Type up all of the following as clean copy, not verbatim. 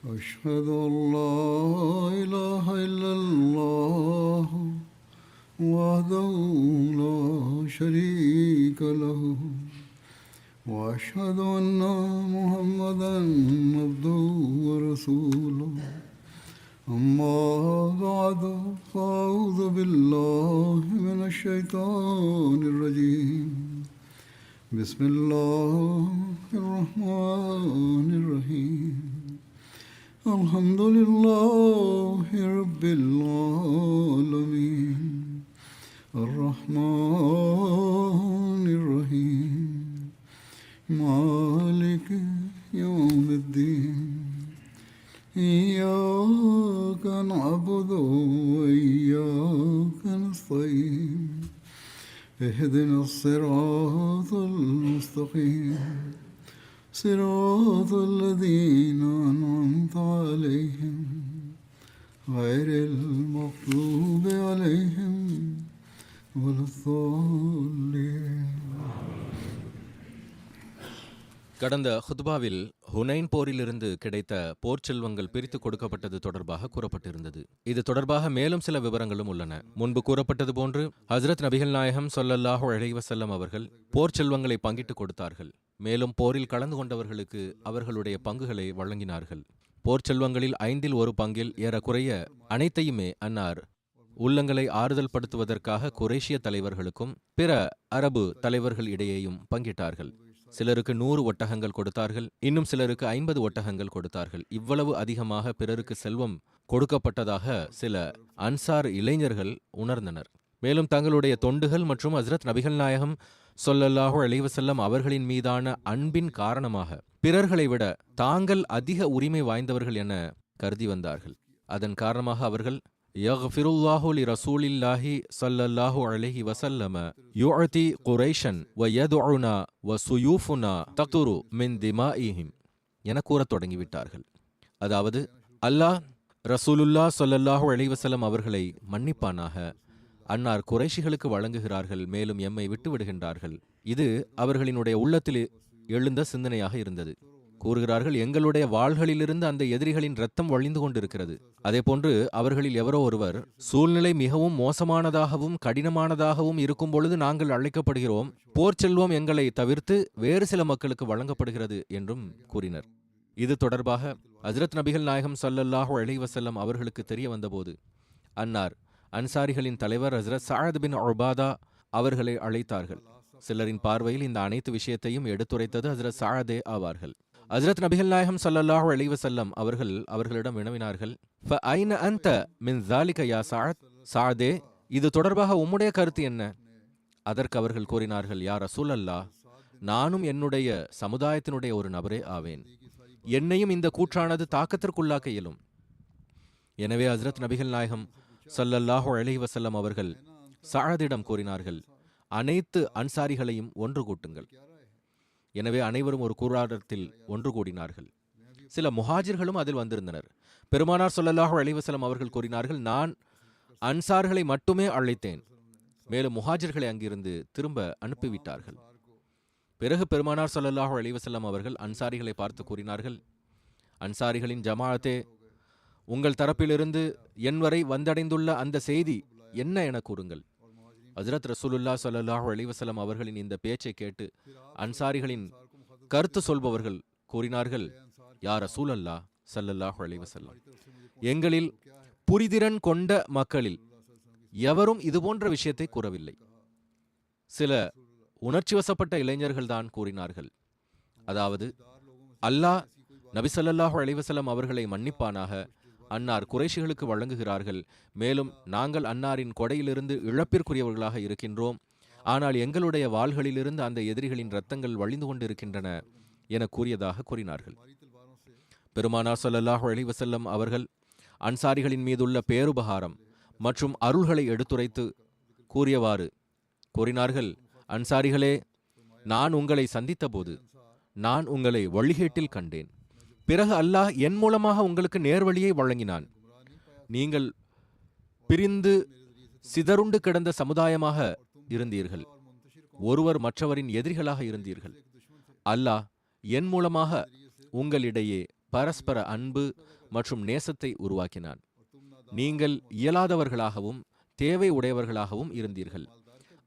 أشهد أن لا إله إلا الله وحده لا شريك له وأشهد أن محمدا عبده ورسوله أما بعد فأعوذ بالله من الشيطان الرجيم بسم الله الرحمن الرحيم الحمد لله رب العالمين الرحمن الرحيم مالك يوم الدين إياك نعبد وإياك نستعين اهدنا الصراط المستقيم صراط الذين أنعمت عليهم غير المغضوب عليهم ولا الضالين. கடந்த ஹுத்பாவில் ஹுனைன் போரிலிருந்து கிடைத்த போர் செல்வங்கள் பிரித்து கொடுக்கப்பட்டது தொடர்பாக கூறப்பட்டிருந்தது. இது தொடர்பாக மேலும் சில விவரங்களும் உள்ளன. முன்பு கூறப்பட்டது போன்று ஹஜ்ரத் நபிகள் நாயகம் ஸல்லல்லாஹு அலைஹி வஸல்லம் அவர்கள் போர் செல்வங்களை பங்கிட்டு கொடுத்தார்கள். மேலும் போரில் கலந்து கொண்டவர்களுக்கு அவர்களுடைய பங்குகளை வழங்கினார்கள். போர் செல்வங்களில் 1/5 ஏறக்குறைய அனைத்தையுமே அன்னார் உள்ளங்களை ஆறுதல் படுத்துவதற்காக குறைஷிய தலைவர்களுக்கும் பிற அரபு தலைவர்கள் இடையேயும் பங்கிட்டார்கள். சிலருக்கு 100 ஒட்டகங்கள் கொடுத்தார்கள், இன்னும் சிலருக்கு 50 ஒட்டகங்கள் கொடுத்தார்கள். இவ்வளவு அதிகமாக பிறருக்கு செல்வம் கொடுக்கப்பட்டதாக சில அன்சார் இளைஞர்கள் உணர்ந்தனர். மேலும் தங்களுடைய தொண்டுகள் மற்றும் ஹஜ்ரத் நபிகள் நாயகம் ஸல்லல்லாஹு அலைஹி வஸல்லம் அவர்களின் மீதான அன்பின் காரணமாக பிறர்களை விட தாங்கள் அதிக உரிமை வாய்ந்தவர்கள் என கருதி வந்தார்கள். அதன் காரணமாக அவர்கள் யக்ஃபிருல்லாஹு லிரசூலில்லாஹி ஸல்லல்லாஹு அலைஹி வஸல்லம் யுஅதி குரைஷன் வ யதுஉனா வ சுயூஃபுனா தக்துரு மின் திமாஇஹிம் என கூறத் தொடங்கிவிட்டார்கள். அதாவது, அல்லாஹ் ரசூலுல்லாஹ் ஸல்லல்லாஹு அலைஹி வஸல்லம் அவர்களை மன்னிப்பானாக, அன்னார் குறைஷிகளுக்கு வழங்குகிறார்கள், மேலும் எம்மை விட்டு விடுகின்றார்கள். இது அவர்களினுடைய உள்ளத்தில் எழுந்த சிந்தனையாக இருந்தது. கூறுகிறார்கள், எங்களுடைய வாள்களிலிருந்து அந்த எதிரிகளின் இரத்தம் வழிந்து கொண்டிருக்கிறது. அதேபோன்று அவர்களில் எவரோ ஒருவர், சூழ்நிலை மிகவும் மோசமானதாகவும் கடினமானதாகவும் இருக்கும் பொழுது நாங்கள் அழைக்கப்படுகிறோம், போர் செல்வம் எங்களை தவிர்த்து வேறு சில மக்களுக்கு வழங்கப்படுகிறது என்றும் கூறினர். இது தொடர்பாக ஹஜ்ரத் நபிகள் நாயகம் ஸல்லல்லாஹு அலைஹி வஸல்லம் அவர்களுக்கு தெரிய வந்தபோது அன்னார் அன்சாரிகளின் தலைவர் ஹஜ்ரத் சஅத் பின் உபாதா அவர்களை அழைத்தார்கள். சிலரின் பார்வையில் இந்த அனைத்து விஷயத்தையும் எடுத்துரைத்தது ஹஜ்ரத் சஅதே ஆவார்கள். ஹஜ்ரத் நபிகள் நாயகம் ஸல்லல்லாஹு அலைஹி வஸல்லம் அவர்கள் அவர்களிடம் வினவினார்கள், ஃபஐன அன்த மின் ஸாலிக யா சஅத், சஅதே, இது தொடர்பாக உம்முடைய கருத்து என்ன? அதற்கு அவர்கள் கூறினார்கள், யா ரசூலல்லாஹ், நானும் என்னுடைய சமுதாயத்தினுடைய ஒரு நபரே ஆவேன். என்னையும் இந்த கூற்றானது தாக்கத்திற்குள்ளாக்க இயலும். எனவே ஹஜ்ரத் நபிகள் நாயகம் ஸல்லல்லாஹு அலைஹி வஸல்லம் அவர்கள் சஅதிடம் கூறினார்கள், அனைத்து அன்சாரிகளையும் ஒன்று கூட்டுங்கள். எனவே அனைவரும் ஒரு கூடாரத்தில் ஒன்று கூடினார்கள். சில முஹாஜிர்களும் அதில் வந்திருந்தனர். பெருமானார் ஸல்லல்லாஹு அலைஹி வஸல்லம் அவர்கள் கூறினார்கள், நான் அன்சார்களை மட்டுமே அழைத்தேன். மேலும் முஹாஜிர்களை அங்கிருந்து திரும்ப அனுப்பிவிட்டார்கள். பிறகு பெருமானார் ஸல்லல்லாஹு அலைஹி வஸல்லம் அவர்கள் அன்சாரிகளை பார்த்து கூறினார்கள், அன்சாரிகளின் ஜமாஅத்தே, உங்கள் தரப்பிலிருந்து என் வரை வந்தடைந்துள்ள அந்த செய்தி என்ன என கூறுங்கள். ஹஜ்ரத் ரசூலுல்லாஹ் ஸல்லல்லாஹு அலைஹி வஸல்லம் அவர்களின் இந்த பேச்சை கேட்டு அன்சாரிகளின் கருத்து சொல்பவர்கள் கூறினார்கள், யா ரசூலல்லாஹ் ஸல்லல்லாஹு அலைஹி வஸல்லம், எங்களில் புரிதிறன் கொண்ட மக்களில் எவரும் இதுபோன்ற விஷயத்தை கூறவில்லை. சில உணர்ச்சி வசப்பட்ட இளைஞர்கள் தான் கூறினார்கள். அதாவது, அல்லாஹ் நபி ஸல்லல்லாஹு அலைஹி வஸல்லம் அவர்களை மன்னிப்பானாக, அன்னார் குறைஷிகளுக்கு வழங்குகிறார்கள், மேலும் நாங்கள் அன்னாரின் கொடையிலிருந்து இழப்பிற்குரியவர்களாக இருக்கின்றோம். ஆனால் எங்களுடைய வாள்களிலிருந்து அந்த எதிரிகளின் இரத்தங்கள் வழிந்து கொண்டிருக்கின்றன என கூறியதாக கூறினார்கள். பெருமானார் ஸல்லல்லாஹு அலைஹி வஸல்லம் அவர்கள் அன்சாரிகளின் மீதுள்ள பேருபகாரம் மற்றும் அருள்களை எடுத்துரைத்து கூறியவாறு கூறினார்கள், அன்சாரிகளே, நான் உங்களை சந்தித்த போது நான் உங்களை வழிகேட்டில் கண்டேன். பிறகு அல்லாஹ் என் மூலமாக உங்களுக்கு நேர்வழியை வழங்கினான். நீங்கள் பிரிந்து சிதறுண்டு கிடந்த சமுதாயமாக இருந்தீர்கள். ஒருவர் மற்றவரின் எதிரிகளாக இருந்தீர்கள். அல்லாஹ் என் மூலமாக உங்களிடையே பரஸ்பர அன்பு மற்றும் நேசத்தை உருவாக்கினான். நீங்கள் இயலாதவர்களாகவும் தேவை உடையவர்களாகவும் இருந்தீர்கள்.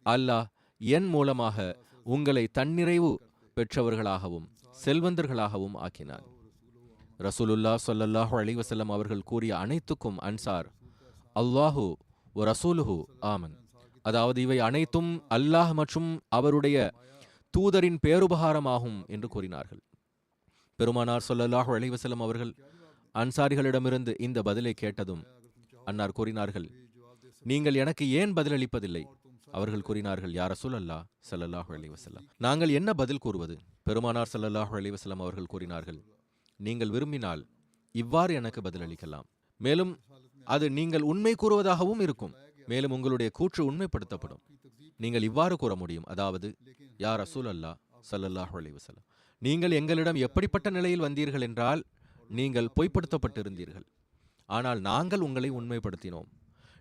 அல்லாஹ் என் மூலமாக உங்களை தன்னிறைவு பெற்றவர்களாகவும் செல்வந்தர்களாகவும் ஆக்கினான். ரசூலுல்லாஹ் ஸல்லல்லாஹு அலைஹி வஸல்லம் அவர்கள் கூறிய அனைத்துக்கும் அன்சார் அல்லாஹு வ ரசூலுஹு ஆமன், அதாவது இவை அனைத்தும் அல்லாஹ் மற்றும் அவருடைய தூதரின் பேருபகாரமாகும் என்று கூறினார்கள். பெருமானார் ஸல்லல்லாஹு அலைஹி வஸல்லம் அவர்கள் அன்சாரிகளிடமிருந்து இந்த பதிலை கேட்டதும் அன்னார் கூறினார்கள், நீங்கள் எனக்கு ஏன் பதிலளிப்பதில்லை? அவர்கள் கூறினார்கள், யா ரசூலல்லாஹ் ஸல்லல்லாஹு அலைஹி வஸல்லம், நாங்கள் என்ன பதில் கூறுவது? பெருமானார் ஸல்லல்லாஹு அலைஹி வஸல்லம் அவர்கள் கூறினார்கள், நீங்கள் விரும்பினால் இவ்வாறு எனக்கு பதிலளிக்கலாம். மேலும் அது நீங்கள் உண்மை கூறுவதாகவும் இருக்கும். மேலும் உங்களுடைய கூற்று உண்மைப்படுத்தப்படும். நீங்கள் இவ்வாறு கூற முடியும், அதாவது யா ரசூலல்லாஹ் ஸல்லல்லாஹு அலைஹி வஸல்லம், நீங்கள் எங்களிடம் எப்படிப்பட்ட நிலையில் வந்தீர்கள் என்றால் நீங்கள் பொய்ப்படுத்தப்பட்டிருந்தீர்கள். ஆனால் நாங்கள் உங்களை உண்மைப்படுத்தினோம்.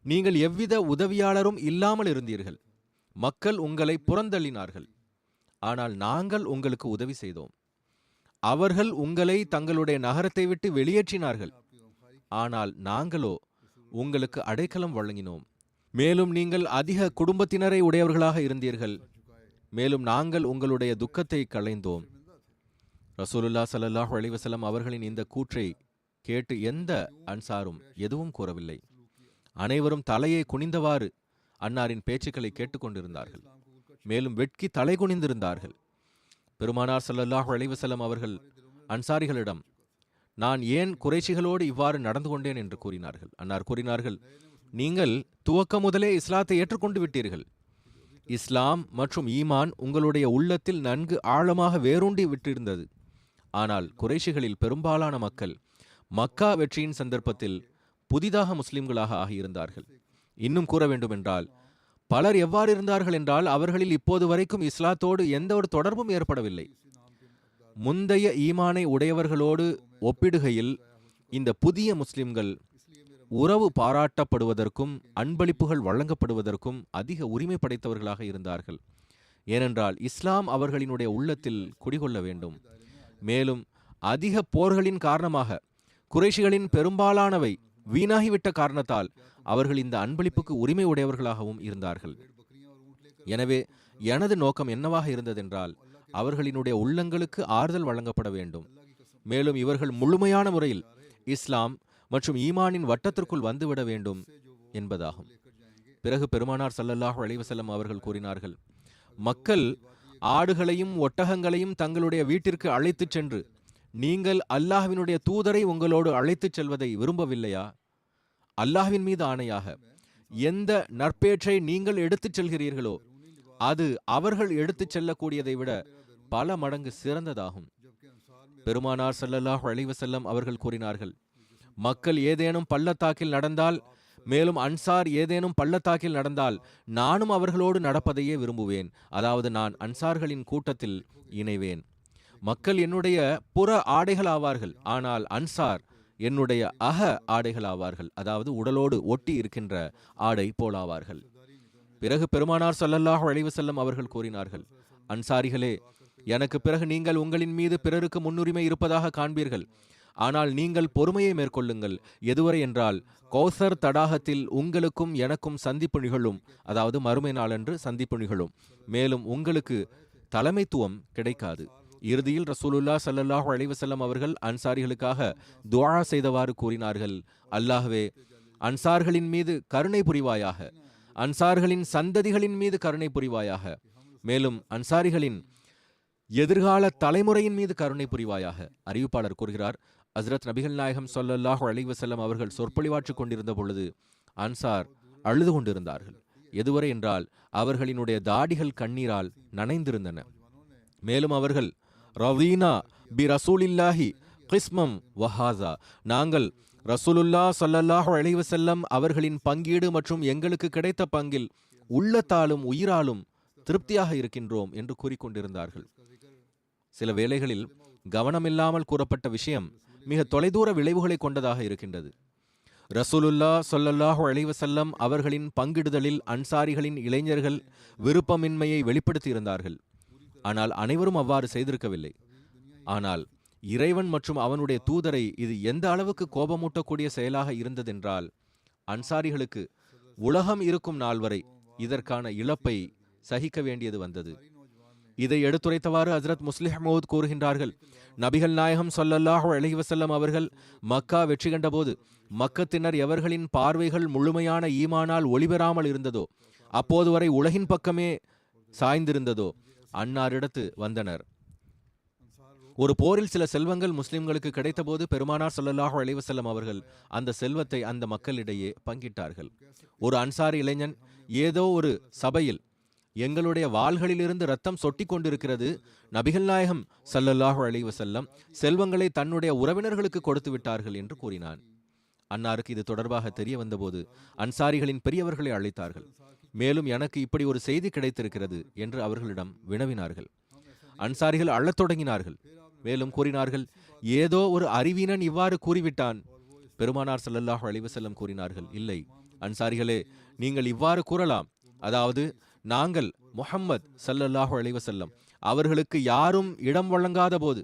நீங்கள் எவ்வித உதவியாளரும் இல்லாமல் இருந்தீர்கள். மக்கள் உங்களை புறந்தள்ளினார்கள். ஆனால் நாங்கள் உங்களுக்கு உதவி செய்தோம். அவர்கள் உங்களை தங்களுடைய நகரத்தை விட்டு வெளியேற்றினார்கள். ஆனால் நாங்களோ உங்களுக்கு அடைக்கலம் வழங்கினோம். மேலும் நீங்கள் அதிக குடும்பத்தினரை உடையவர்களாக இருந்தீர்கள். மேலும் நாங்கள் உங்களுடைய துக்கத்தை களைந்தோம். ரசூலுல்லாஹ் ஸல்லல்லாஹு அலைஹி வஸல்லம் அவர்களின் இந்த கூற்றை கேட்டு எந்த அன்சாரும் எதுவும் கூறவில்லை. அனைவரும் தலையை குனிந்தவாறு அன்னாரின் பேச்சுக்களை கேட்டுக்கொண்டிருந்தார்கள். மேலும் வெட்கி தலை குனிந்திருந்தார்கள். பெருமானார் ஸல்லல்லாஹு அலைஹி வஸல்லம் அவர்கள் அன்சாரிகளிடம், நான் ஏன் குறைஷிகளோடு இவ்வாறு நடந்து கொண்டேன் என்று கூறினார்கள். அன்னார் கூறினார்கள், நீங்கள் துவக்க முதலே இஸ்லாத்தை ஏற்றுக்கொண்டு விட்டீர்கள். இஸ்லாம் மற்றும் ஈமான் உங்களுடைய உள்ளத்தில் நன்கு ஆழமாக வேரூண்டி விட்டிருந்தது. ஆனால் குறைஷிகளில் பெரும்பாலான மக்கள் மக்கா வெற்றியின் சந்தர்ப்பத்தில் புதிதாக முஸ்லிம்களாக ஆகியிருந்தார்கள். இன்னும் கூற வேண்டுமென்றால் பலர் எவ்வாறு இருந்தார்கள் என்றால் அவர்களில் இப்போது வரைக்கும் இஸ்லாத்தோடு எந்த ஒரு தொடர்பும் ஏற்படவில்லை. முந்தைய ஈமானை உடையவர்களோடு ஒப்பிடுகையில் இந்த புதிய முஸ்லிம்கள் உறவு பாராட்டப்படுவதற்கும் அன்பளிப்புகள் வழங்கப்படுவதற்கும் அதிக உரிமை படைத்தவர்களாக இருந்தார்கள். ஏனென்றால் இஸ்லாம் அவர்களினுடைய உள்ளத்தில் குடிகொள்ள வேண்டும். மேலும் அதிக போர்களின் காரணமாக குறைஷிகளின் பெரும்பாலானவை வீணாகிவிட்ட காரணத்தால் அவர்கள் இந்த அன்பளிப்புக்கு உரிமை உடையவர்களாகவும் இருந்தார்கள். எனவே எனது நோக்கம் என்னவாக இருந்ததென்றால் அவர்களினுடைய உள்ளங்களுக்கு ஆறுதல் வழங்கப்பட வேண்டும். மேலும் இவர்கள் முழுமையான முறையில் இஸ்லாம் மற்றும் ஈமானின் வட்டத்திற்குள் வந்துவிட வேண்டும் என்பதாகும். பிறகு பெருமானார் ஸல்லல்லாஹு அலைஹி வஸல்லம் அவர்கள் கூறினார்கள், மக்கள் ஆடுகளையும் ஒட்டகங்களையும் தங்களுடைய வீட்டிற்கு அழைத்துச் சென்று நீங்கள் அல்லாஹ்வினுடைய தூதரை உங்களோடு அழைத்துச் செல்வதை விரும்பவில்லையா? அல்லாஹ்வின் மீது ஆணையாக எந்த நற்பேற்றை நீங்கள் எடுத்துச் செல்கிறீர்களோ அது அவர்கள் எடுத்துச் செல்லக்கூடியதை விட பல மடங்கு சிறந்ததாகும். பெருமானார் ஸல்லல்லாஹு அலைஹி வஸல்லம் அவர்கள் கூறினார்கள், மக்கள் ஏதேனும் பள்ளத்தாக்கில் நடந்தால், மேலும் அன்சார் ஏதேனும் பள்ளத்தாக்கில் நடந்தால் நானும் அவர்களோடு நடப்பதையே விரும்புவேன். அதாவது நான் அன்சார்களின் கூட்டத்தில் இணைவேன். மக்கள் என்னுடைய புற ஆடைகள் ஆவார்கள், ஆனால் அன்சார் என்னுடைய அக ஆடைகள் ஆவார்கள், அதாவது உடலோடு ஒட்டி இருக்கின்ற ஆடை போலாவார்கள். பிறகு பெருமானார் ஸல்லல்லாஹு அலைஹி வஸல்லம் அவர்கள் கூறினார்கள், அன்சாரிகளே, எனக்கு பிறகு நீங்கள் உங்களின் மீது பிறருக்கு முன்னுரிமை இருப்பதாக காண்பீர்கள். ஆனால் நீங்கள் பொறுமையை மேற்கொள்ளுங்கள். எதுவரை என்றால் கௌசர் தடாகத்தில் உங்களுக்கும் எனக்கும் சந்திப்பு நிகழும், அதாவது மறுமை நாளன்று சந்திப்பு நிகழும். மேலும் உங்களுக்கு தலைமைத்துவம் கிடைக்காது. இறுதியில் ரசூலுல்லாஹ் ஸல்லல்லாஹு அலைஹி வஸல்லம் அவர்கள் அன்சாரிகளுக்காக துஆ செய்தவாறு கூறினார்கள், அல்லாஹ்வே, அன்சார்களின் மீது கருணை புரிவாயாக, அன்சார்களின் சந்ததிகளின் மீது கருணை புரிவாயாக, மேலும் அன்சாரிகளின் எதிர்கால தலைமுறையின் மீது கருணை புரிவாயாக. அறிவிப்பாளர் கூறுகிறார், ஹஸ்ரத் நபிகள் நாயகம் ஸல்லல்லாஹு அலைஹி வஸல்லம் அவர்கள் சொற்பொழிவாற்றிக் கொண்டிருந்த பொழுது அன்சார் அழுது கொண்டிருந்தார்கள். எதுவரை என்றால் அவர்களினுடைய தாடிகள் கண்ணீரால் நனைந்திருந்தன. மேலும் அவர்கள் ரவீனா பி ரசூலில்லாஹி கிஸ்மம் வஹாசா, நாங்கள் ரசூலுல்லாஹ் ஸல்லல்லாஹு அலைஹி வஸல்லம் அவர்களின் பங்கீடு மற்றும் எங்களுக்கு கிடைத்த பங்கில் உள்ளத்தாலும் உயிராலும் திருப்தியாக இருக்கின்றோம் என்று கூறிக்கொண்டிருந்தார்கள். சில வேளைகளில் கவனமில்லாமல் கூறப்பட்ட விஷயம் மிக தொலைதூர விளைவுகளை கொண்டதாக இருக்கின்றது. ரசூலுல்லாஹ் ஸல்லல்லாஹு அலைஹி வஸல்லம் அவர்களின் பங்கிடுதலில் அன்சாரிகளின் இளைஞர்கள் விருப்பமின்மையை வெளிப்படுத்தி இருந்தார்கள். ஆனால் அனைவரும் அவ்வாறு செய்திருக்கவில்லை. ஆனால் இறைவன் மற்றும் அவனுடைய தூதரை இது எந்த அளவுக்கு கோபமூட்டக்கூடிய செயலாக இருந்ததென்றால், அன்சாரிகளுக்கு உலகம் இருக்கும் நாள் வரை இதற்கான இழப்பை சகிக்க வேண்டியது வந்தது. இதை எடுத்துரைத்தவாறு ஹஜ்ரத் முஸ்லிஹ் மௌத் கூறுகின்றார்கள், நபிகள் நாயகம் ஸல்லல்லாஹு அலைஹி வஸல்லம் அவர்கள் மக்கா வெற்றி கண்டபோது மக்கத்தினர் எவர்களின் பார்வைகள் முழுமையான ஈமானால் ஒளிபெறாமல் இருந்ததோ, அப்போது வரை உலகின் பக்கமே சாய்ந்திருந்ததோ, அன்னாரிடத்து வந்தனர். ஒரு போரில் சில செல்வங்கள் முஸ்லிம்களுக்கு கிடைத்தபோது பெருமானார் ஸல்லல்லாஹு அலைஹி வஸல்லம் அவர்கள் அந்த செல்வத்தை அந்த மக்களிடையே பங்கிட்டார்கள். ஒரு அன்சாரி இளைஞன் ஏதோ ஒரு சபையில், எங்களுடைய வாள்களிலிருந்து ரத்தம் சொட்டி கொண்டிருக்கிறது, நபிகள் நாயகம் ஸல்லல்லாஹு அலைஹி வஸல்லம் செல்வங்களை தன்னுடைய உறவினர்களுக்கு கொடுத்து விட்டார்கள் என்று கூறினான். அன்னாருக்கு இது தொடர்பாக தெரிய வந்தபோது அன்சாரிகளின் பெரியவர்களை அழைத்தார்கள். மேலும் எனக்கு இப்படி ஒரு செய்தி கிடைத்திருக்கிறது என்று அவர்களிடம் வினவினார்கள். அன்சாரிகள் அழத் தொடங்கினார்கள். மேலும் கூறினார்கள், ஏதோ ஒரு அறிவீனன் இவ்வாறு கூறிவிட்டான். பெருமானார் ஸல்லல்லாஹு அலைஹி வஸல்லம் கூறினார்கள், இல்லை அன்சாரிகளே, நீங்கள் இவ்வாறு கூறலாம், அதாவது நாங்கள் முஹம்மது ஸல்லல்லாஹு அலைஹி வஸல்லம் அவர்களுக்கு யாரும் இடம் வழங்காத போது,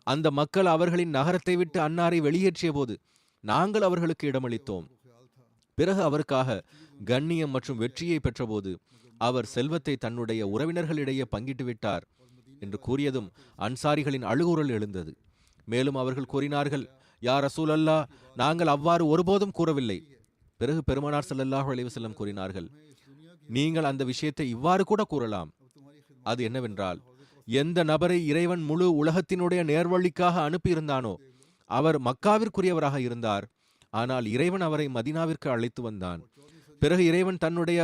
அந்த மக்கள் அவர்களின் நகரத்தை விட்டு அன்னாரை வெளியேற்றிய போது நாங்கள் அவர்களுக்கு இடமளித்தோம். பிறகு அவருக்காக கண்ணியம் மற்றும் வெற்றியை பெற்றபோது அவர் செல்வத்தை தன்னுடைய உறவினர்களிடையே பங்கிட்டு விட்டார் என்று கூறியதும் அன்சாரிகளின் அழுகுரல் எழுந்தது. மேலும் அவர்கள் கூறினார்கள், யா ரசூலல்லாஹ், நாங்கள் அவ்வாறு ஒருபோதும் கூறவில்லை. பிறகு பெருமானார் ஸல்லல்லாஹு அலைஹி வஸல்லம் கூறினார்கள், நீங்கள் அந்த விஷயத்தை இவ்வாறு கூட கூறலாம். அது என்னவென்றால், எந்த நபரை இறைவன் முழு உலகத்தினுடைய நேர்வழிக்காக அனுப்பியிருந்தானோ அவர் மக்காவிற்குரியவராக இருந்தார். ஆனால் இறைவன் அவரை மதீனாவிற்கு அழைத்து வந்தான். பிறகு இறைவன் தன்னுடைய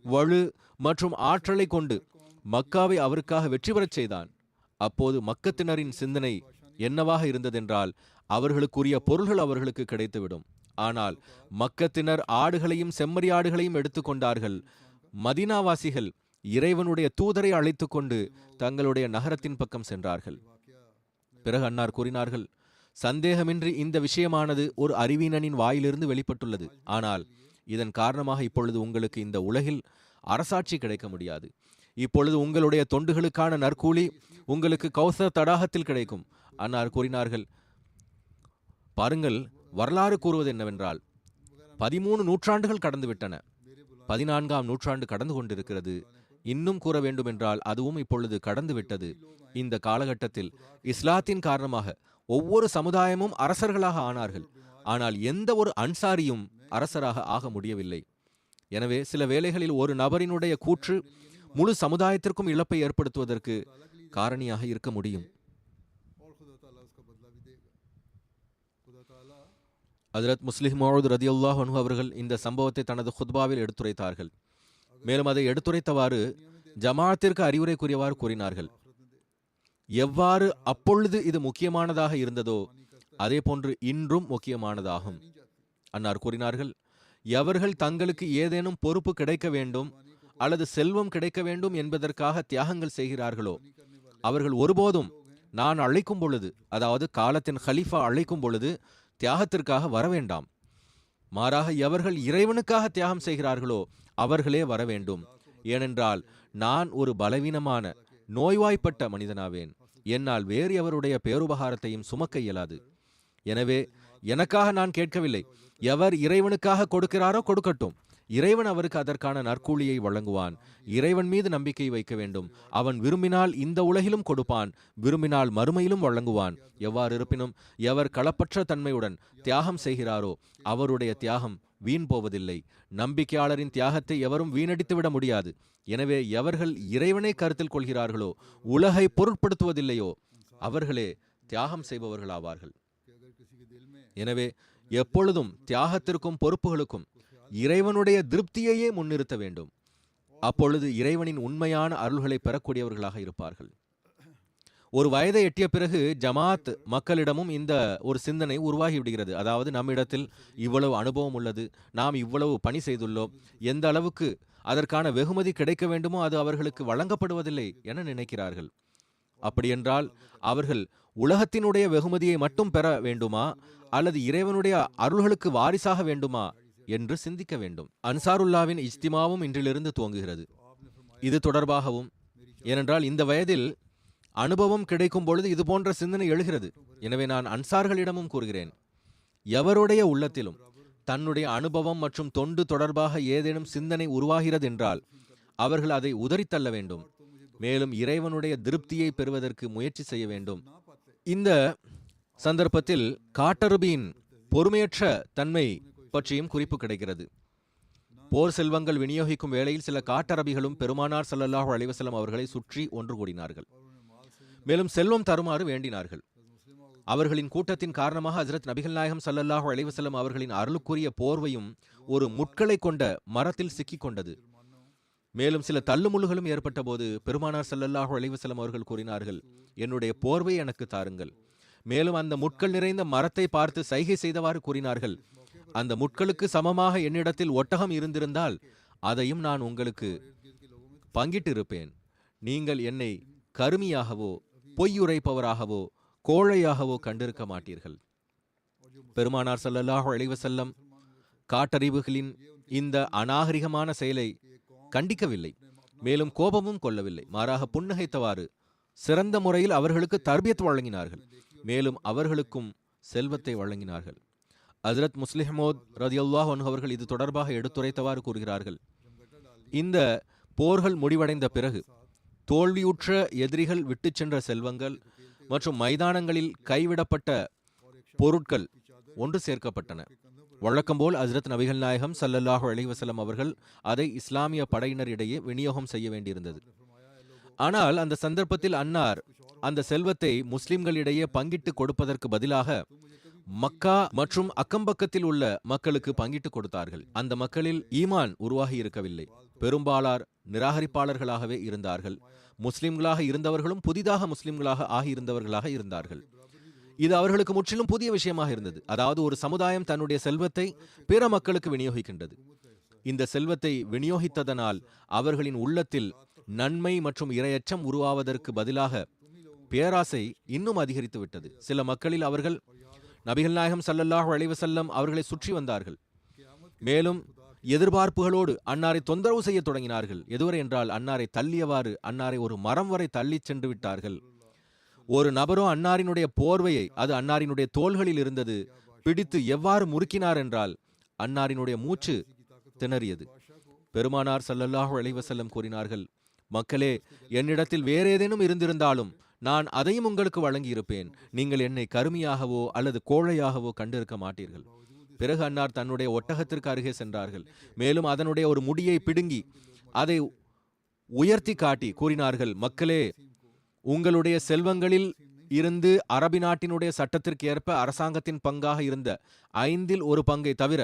வலு மற்றும் ஆற்றலை கொண்டு மக்காவை அவருக்காக வெற்றி பெறச் செய்தான். அப்போது மக்கத்தினரின் சிந்தனை என்னவாக இருந்ததென்றால், அவர்களுக்குரிய பொருள்கள் அவர்களுக்கு கிடைத்துவிடும். ஆனால் மக்கத்தினர் ஆடுகளையும் செம்மறியாடுகளையும் எடுத்துக்கொண்டார்கள். மதீனாவாசிகள் இறைவனுடைய தூதரை அழைத்து கொண்டு தங்களுடைய நகரத்தின் பக்கம் சென்றார்கள். பிறகு அன்னார் கூறினார்கள், சந்தேகமின்றி இந்த விஷயமானது ஒரு அறிவீனனின் வாயிலிருந்து வெளிப்பட்டுள்ளது. ஆனால் இதன் காரணமாக இப்பொழுது உங்களுக்கு இந்த உலகில் அரசாட்சி கிடைக்க முடியாது. இப்பொழுது உங்களுடைய தொண்டுகளுக்கான நற்கூலி உங்களுக்கு கௌசர் தடாகத்தில் கிடைக்கும். அன்னார் கூறினார்கள், பாருங்கள், வரலாறு கூறுவது என்னவென்றால், 13 நூற்றாண்டுகள் கடந்துவிட்டன, 14ஆம் நூற்றாண்டு கடந்து கொண்டிருக்கிறது. இன்னும் கூற வேண்டுமென்றால் அதுவும் இப்பொழுது கடந்துவிட்டது. இந்த காலகட்டத்தில் இஸ்லாத்தின் காரணமாக ஒவ்வொரு சமுதாயமும் அரசர்களாக ஆனார்கள். ஆனால் எந்த ஒரு அன்சாரியும் அரசராக ஆக முடியவில்லை. எனவே சில வேளைகளில் ஒரு நபரினுடைய கூற்று முழு சமுதாயத்திற்கும் இழப்பை ஏற்படுத்துவதற்கு காரணியாக இருக்க முடியும். ஹஜ்ரத் முஸ்லிஹ் மௌஊத் ரதியல்லாஹு அன்ஹு அவர்கள் இந்த சம்பவத்தை தனது குத்பாவில் எடுத்துரைத்தார்கள். மேலும் அதை எடுத்துரைத்தவாறு ஜமாஅத்திற்கு அறிவுரை கூறியவாறு கூறினார்கள், எவ்வாறு அப்பொழுது இது முக்கியமானதாக இருந்ததோ அதே போன்று இன்றும் முக்கியமானதாகும். அன்னார் கூறினார்கள், எவர்கள் தங்களுக்கு ஏதேனும் பொறுப்பு கிடைக்க வேண்டும் அல்லது செல்வம் கிடைக்க வேண்டும் என்பதற்காக தியாகங்கள் செய்கிறார்களோ அவர்கள் ஒருபோதும் நான் அழைக்கும் பொழுது, அதாவது காலத்தின் ஹலீஃபா அழைக்கும் பொழுது தியாகத்திற்காக வர வேண்டாம். மாறாக எவர்கள் இறைவனுக்காக தியாகம் செய்கிறார்களோ அவர்களே வர வேண்டும். ஏனென்றால் நான் ஒரு பலவீனமான நோய்வாய்ப்பட்ட மனிதனாவேன். என்னால் வேறு எவருடைய பேருபகாரத்தையும் சுமக்க இயலாது. எனவே எனக்காக நான் கேட்கவில்லை. எவர் இறைவனுக்காக கொடுக்கிறாரோ கொடுக்கட்டும். இறைவன் அவருக்கு அதற்கான நற்கூலியை வழங்குவான். இறைவன் மீது நம்பிக்கை வைக்க வேண்டும். அவன் விரும்பினால் இந்த உலகிலும் கொடுப்பான், விரும்பினால் மறுமையிலும் வழங்குவான். எவ்வாறு இருப்பினும் எவர் களப்பற்ற தன்மையுடன் தியாகம் செய்கிறாரோ அவருடைய தியாகம் வீண் போவதில்லை. நம்பிக்கையாளரின் தியாகத்தை எவரும் வீணடித்து விட முடியாது. எனவே எவர்கள் இறைவனை கருத்தில் கொள்கிறார்களோ உலகை பொருட்படுத்துவதில்லையோ அவர்களே தியாகம் செய்பவர்களாவார்கள். எனவே எப்பொழுதும் தியாகத்திற்கும் பொறுப்புகளுக்கும் இறைவனுடைய திருப்தியையே முன்னிறுத்த வேண்டும். அப்பொழுது இறைவனின் உண்மையான அருள்களை பெறக்கூடியவர்களாக இருப்பார்கள். ஒரு வயதை எட்டிய பிறகு ஜமாத் மக்களிடமும் இந்த ஒரு சிந்தனை உருவாகி விடுகிறது. அதாவது நம்மிடத்தில் இவ்வளவு அனுபவம் உள்ளது, நாம் இவ்வளவு பணி செய்துள்ளோம், எந்த அளவுக்கு அதற்கான வெகுமதி கிடைக்க வேண்டுமோ அது அவர்களுக்கு வழங்கப்படுவதில்லை என நினைக்கிறார்கள். அப்படியென்றால் அவர்கள் உலகத்தினுடைய வெகுமதியை மட்டும் பெற வேண்டுமா அல்லது இறைவனுடைய அருள்களுக்கு வாரிசாக வேண்டுமா என்று சிந்திக்க வேண்டும். அன்சாருல்லாவின் இஜ்திமாவும் இன்றிலிருந்து துவங்குகிறது. இது தொடர்பாகவும், ஏனென்றால் இந்த வயதில் அனுபவம் கிடைக்கும் பொழுது இது போன்ற சிந்தனை எழுகிறது. எனவே நான் அன்சார்களிடமும் கூறுகிறேன், எவருடைய உள்ளத்திலும் தன்னுடைய அனுபவம் மற்றும் தொண்டு தொடர்பாக ஏதேனும் சிந்தனை உருவாகிறது என்றால் அவர்கள் அதை உதறித்தள்ள வேண்டும். மேலும் இறைவனுடைய திருப்தியை பெறுவதற்கு முயற்சி செய்ய வேண்டும். இந்த சந்தர்ப்பத்தில் காட்டருபியின் பொறுமையற்ற தன்மை பற்றியும் குறிப்பு கிடைக்கிறது. போர் செல்வங்கள் விநியோகிக்கும் வேளையில் சில காட்டரபிகளும் பெருமானார் ஸல்லல்லாஹு அலைஹி வஸல்லம் அவர்களை சுற்றி ஒன்று கூடினார்கள். மேலும் செல்வம் தருமாறு வேண்டினார்கள். அவர்களின் கூட்டத்தின் காரணமாக ஹஜ்ரத் நபிகள் நாயகம் ஸல்லல்லாஹு அலைஹி வஸல்லம் அவர்களின் அருளுக்குரிய போர்வையும் ஒரு முட்களை கொண்ட மரத்தில் சிக்கிக் கொண்டது. மேலும் சில தள்ளுமுள்ளுகளும் ஏற்பட்ட போது பெருமானார் ஸல்லல்லாஹு அலைஹி வஸல்லம் அவர்கள் கூறினார்கள், என்னுடைய போர்வை எனக்கு தாருங்கள். மேலும் அந்த முட்கள் நிறைந்த மரத்தை பார்த்து சைகை செய்தவாறு கூறினார்கள், அந்த முட்களுக்கு சமமாக என்னிடத்தில் ஒட்டகம் இருந்திருந்தால் அதையும் நான் உங்களுக்கு பங்கிட்டு இருப்பேன். நீங்கள் என்னை கருமியாகவோ பொய்யுரைப்பவராகவோ கோழையாகவோ கண்டிருக்க மாட்டீர்கள். பெருமானார் ஸல்லல்லாஹு அலைஹி வஸல்லம் காட்டறிவுகளின் இந்த அநாகரிகமான செயலை கண்டிக்கவில்லை, மேலும் கோபமும் கொள்ளவில்லை. மாறாக புன்னகைத்தவாறு சிறந்த முறையில் அவர்களுக்கு தர்பியத் வழங்கினார்கள். மேலும் அவர்களுக்கும் செல்வத்தை வழங்கினார்கள். ஹஜ்ரத் முஸ்லிம் மௌத் ரலியல்லாஹு அன்ஹு அவர்கள் இது தொடர்பாக எடுத்துரைத்தவாறு கூறுகிறார்கள், இந்த போர்கள் முடிவடைந்த பிறகு தோல்வியுற்ற எதிரிகள் விட்டு சென்ற செல்வங்கள் மற்றும் மைதானங்களில் கைவிடப்பட்ட பொருட்கள் ஒன்று சேர்க்கப்பட்டன. வழக்கம்போல் ஹஜ்ரத் நபிகள் நாயகம் ஸல்லல்லாஹு அலைஹி வஸல்லம் அவர்கள் அதை இஸ்லாமிய படையினரிடையே விநியோகம் செய்ய வேண்டியிருந்தது. ஆனால் அந்த சந்தர்ப்பத்தில் அன்னார் அந்த செல்வத்தை முஸ்லிம்களிடையே பங்கிட்டு கொடுப்பதற்கு பதிலாக மக்கா மற்றும் அக்கம்பக்கத்தில் உள்ள மக்களுக்கு பங்கிட்டு கொடுத்தார்கள். அந்த மக்களில் ஈமான் உருவாகி இருக்கவில்லை. பெரும்பாலார் நிராகரிப்பாளர்களாகவே இருந்தார்கள். முஸ்லிம்களாக இருந்தவர்களும் புதிதாக முஸ்லிம்களாக ஆகியிருந்தவர்களாக இருந்தார்கள். இது அவர்களுக்கு முற்றிலும் புதிய விஷயமாக இருந்தது. அதாவது ஒரு சமுதாயம் தன்னுடைய செல்வத்தை பிற மக்களுக்கு விநியோகிக்கின்றது. இந்த செல்வத்தை விநியோகித்ததனால் அவர்களின் உள்ளத்தில் நன்மை மற்றும் இரையச்சம் உருவாவதற்கு பதிலாக பேராசை இன்னும் அதிகரித்து விட்டது. சில மக்களில் அவர்கள் நபிகள் நாயகம் ஸல்லல்லாஹு அலைஹி வஸல்லம் அவர்களை சுற்றி வந்தார்கள். மேலும் எதிர்பார்ப்புகளோடு அன்னாரை தொந்தரவு செய்ய தொடங்கினார்கள். எதுவரை என்றால் அன்னாரை தள்ளியவாறு அன்னாரை ஒரு மரம் வரை தள்ளி சென்று விட்டார்கள். ஒரு நபரோ அன்னாரினுடைய போர்வையை, அது அன்னாரினுடைய தோள்களில் இருந்தது, பிடித்து எவ்வாறு முறுக்கினார் என்றால் அன்னாரினுடைய மூச்சு திணறியது. பெருமானார் ஸல்லல்லாஹு அலைஹி வஸல்லம் கூறினார்கள், மக்களே, என்னிடத்தில் வேற ஏதேனும் இருந்திருந்தாலும் நான் அதையும் உங்களுக்கு வழங்கியிருப்பேன். நீங்கள் என்னை கருமியாகவோ அல்லது கோழையாகவோ கண்டிருக்க மாட்டீர்கள். பிறகு அன்னார் தன்னுடைய ஒட்டகத்திற்கு அருகே சென்றார்கள். மேலும் அதனுடைய ஒரு முடியை பிடுங்கி அதை உயர்த்தி காட்டி கூறினார்கள், மக்களே, உங்களுடைய செல்வங்களில் இருந்து அரபி நாட்டினுடைய சட்டத்திற்கு ஏற்ப அரசாங்கத்தின் பங்காக இருந்த 1/5 பங்கை தவிர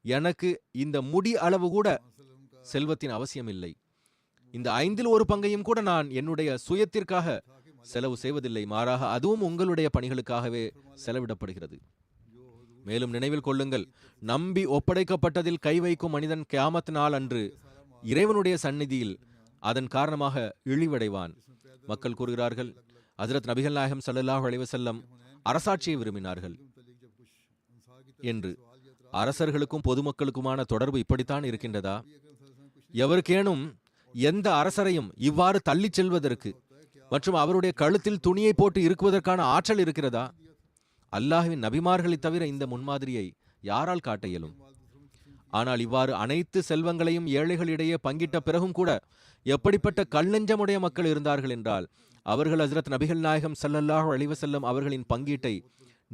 எனக்கு இந்த முடி அளவு கூட செல்வத்தின் அவசியம் இல்லை. இந்த 1/5 பங்கையும் கூட நான் என்னுடைய சுயத்திற்காக செலவு செய்வதில்லை. மாறாக அதுவும் உங்களுடைய பணிகளுக்காகவே செலவிடப்படுகிறது. மேலும் நினைவில் கொள்ளுங்கள், நம்பி ஒப்படைக்கப்பட்டதில் கை வைக்கும் மனிதன் கியாமத் நாள் அன்று இறைவனுடைய சந்நிதியில் அதன் காரணமாக இழிவடைவான். மக்கள் கூறுகிறார்கள், ஹஜ்ரத் நபிகள் நாயகம் ஸல்லல்லாஹு அலைஹி வஸல்லம் அரசாட்சியை விரும்பினார்கள் என்று. அரசர்களுக்கும் பொதுமக்களுக்குமான தொடர்பு இப்படித்தான் இருக்கின்றதா? எவருக்கேனும் எந்த அரசரையும் இவ்வாறு தள்ளிச் செல்வதற்கு மற்றும் அவருடைய கழுத்தில் துணியை போட்டு இருக்குவதற்கான ஆற்றல் இருக்கிறதா? அல்லாஹ்வின் நபிமார்களை தவிர இந்த முன்மாதிரியை யாரால் காட்ட இயலும்? ஆனால் இவ்வாறு அனைத்து செல்வங்களையும் ஏழைகளிடையே பங்கிட்ட பிறகும் கூட எப்படிப்பட்ட கல்லெஞ்சமுடைய மக்கள் இருந்தார்கள் என்றால் அவர்கள் ஹஜ்ரத் நபிகள் நாயகம் ஸல்லல்லாஹு அலைஹி வஸல்லம் அவர்களின் பங்கீட்டை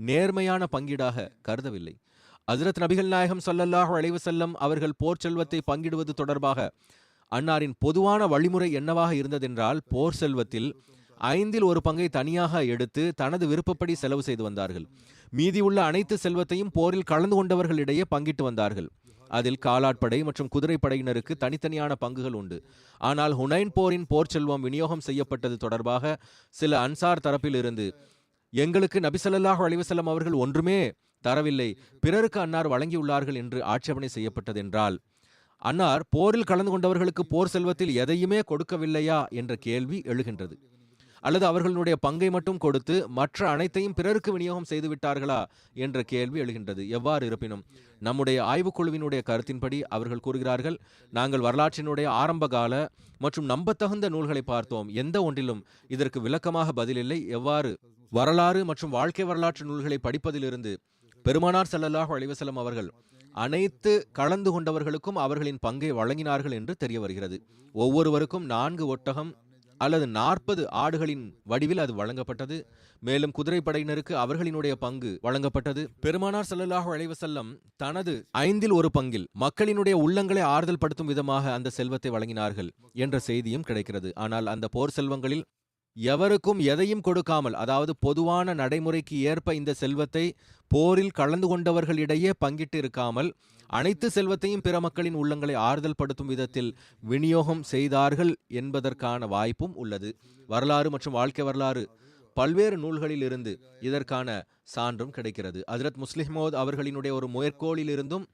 நேர்மையான பங்கீடாக கருதவில்லை. ஹஜ்ரத் நபிகள் நாயகம் ஸல்லல்லாஹு அலைஹி வஸல்லம் அவர்கள் போர் செல்வத்தை பங்கிடுவது தொடர்பாக அன்னாரின் பொதுவான வழிமுறை என்னவாக இருந்ததென்றால், போர் செல்வத்தில் 1/5 பங்கை தனியாக எடுத்து தனது விருப்பப்படி செலவு செய்து வந்தார்கள். மீதியுள்ள அனைத்து செல்வத்தையும் போரில் கலந்து கொண்டவர்களிடையே பங்கிட்டு வந்தார்கள். அதில் காலாட்படை மற்றும் குதிரைப்படையினருக்கு தனித்தனியான பங்குகள் உண்டு. ஆனால் ஹுனைன் போரின் போர் செல்வம் விநியோகம் செய்யப்பட்டது தொடர்பாக சில அன்சார் தரப்பில் இருந்து, எங்களுக்கு நபி ஸல்லல்லாஹு அலைஹி வஸல்லம் அவர்கள் ஒன்றுமே தரவில்லை, பிறருக்கு அன்னார் வழங்கியுள்ளார்கள் என்று ஆட்சேபனை செய்யப்பட்டதென்றால், அன்னார் போரில் கலந்து கொண்டவர்களுக்கு போர் செல்வத்தில் எதையுமே கொடுக்கவில்லையா என்ற கேள்வி எழுகின்றது. அல்லது அவர்களுடைய பங்கை மட்டும் கொடுத்து மற்ற அனைத்தையும் பிறருக்கு விநியோகம் செய்து விட்டார்களா என்ற கேள்வி எழுகின்றது. எவ்வாறு இருப்பினும் நம்முடைய ஆய்வுக்குழுவினுடைய கருத்தின்படி அவர்கள் கூறுகிறார்கள், நாங்கள் வரலாற்றினுடைய ஆரம்பகால மற்றும் நம்பத்தகுந்த நூல்களை பார்த்தோம். எந்த ஒன்றிலும் இதற்கு விளக்கமாக பதிலில்லை. எவ்வாறு வரலாறு மற்றும் வாழ்க்கை வரலாற்று நூல்களை படிப்பதிலிருந்து பெருமானார் ஸல்லல்லாஹு அலைஹி வஸல்லம் அவர்கள் அனைத்து கலந்து கொண்டவர்களுக்கும் அவர்களின் பங்கை வழங்கினார்கள் என்று தெரிய வருகிறது. ஒவ்வொருவருக்கும் 4 ஒட்டகம் அல்லது 40 ஆடுகளின் வடிவில் அது வழங்கப்பட்டது. மேலும் குதிரைப்படையினருக்கு அவர்களினுடைய பங்கு வழங்கப்பட்டது. பெருமானார் ஸல்லல்லாஹு அலைஹி வஸல்லம் தனது 5இல் 1 பங்கில் மக்களினுடைய உள்ளங்களை ஆறுதல் படுத்தும் விதமாக அந்த செல்வத்தை வழங்கினார்கள் என்ற செய்தியும் கிடைக்கிறது. ஆனால் அந்த போர் செல்வங்களில் எவருக்கும் எதையும் கொடுக்காமல், அதாவது பொதுவான நடைமுறைக்கு ஏற்ப இந்த செல்வத்தை போரில் கலந்து கொண்டவர்களிடையே பங்கிட்டு இருக்காமல் அனைத்து செல்வத்தையும் பிற மக்களின் உள்ளங்களை ஆறுதல் படுத்தும் விதத்தில் விநியோகம் செய்தார்கள் என்பதற்கான வாய்ப்பும் உள்ளது. வரலாறு மற்றும் வாழ்க்கை வரலாறு பல்வேறு நூல்களில் இருந்து இதற்கான சான்றும் கிடைக்கிறது. ஹஜ்ரத் முஸ்லிம் மௌத் அவர்களினுடைய ஒரு மேற்கோளில் இருந்தும்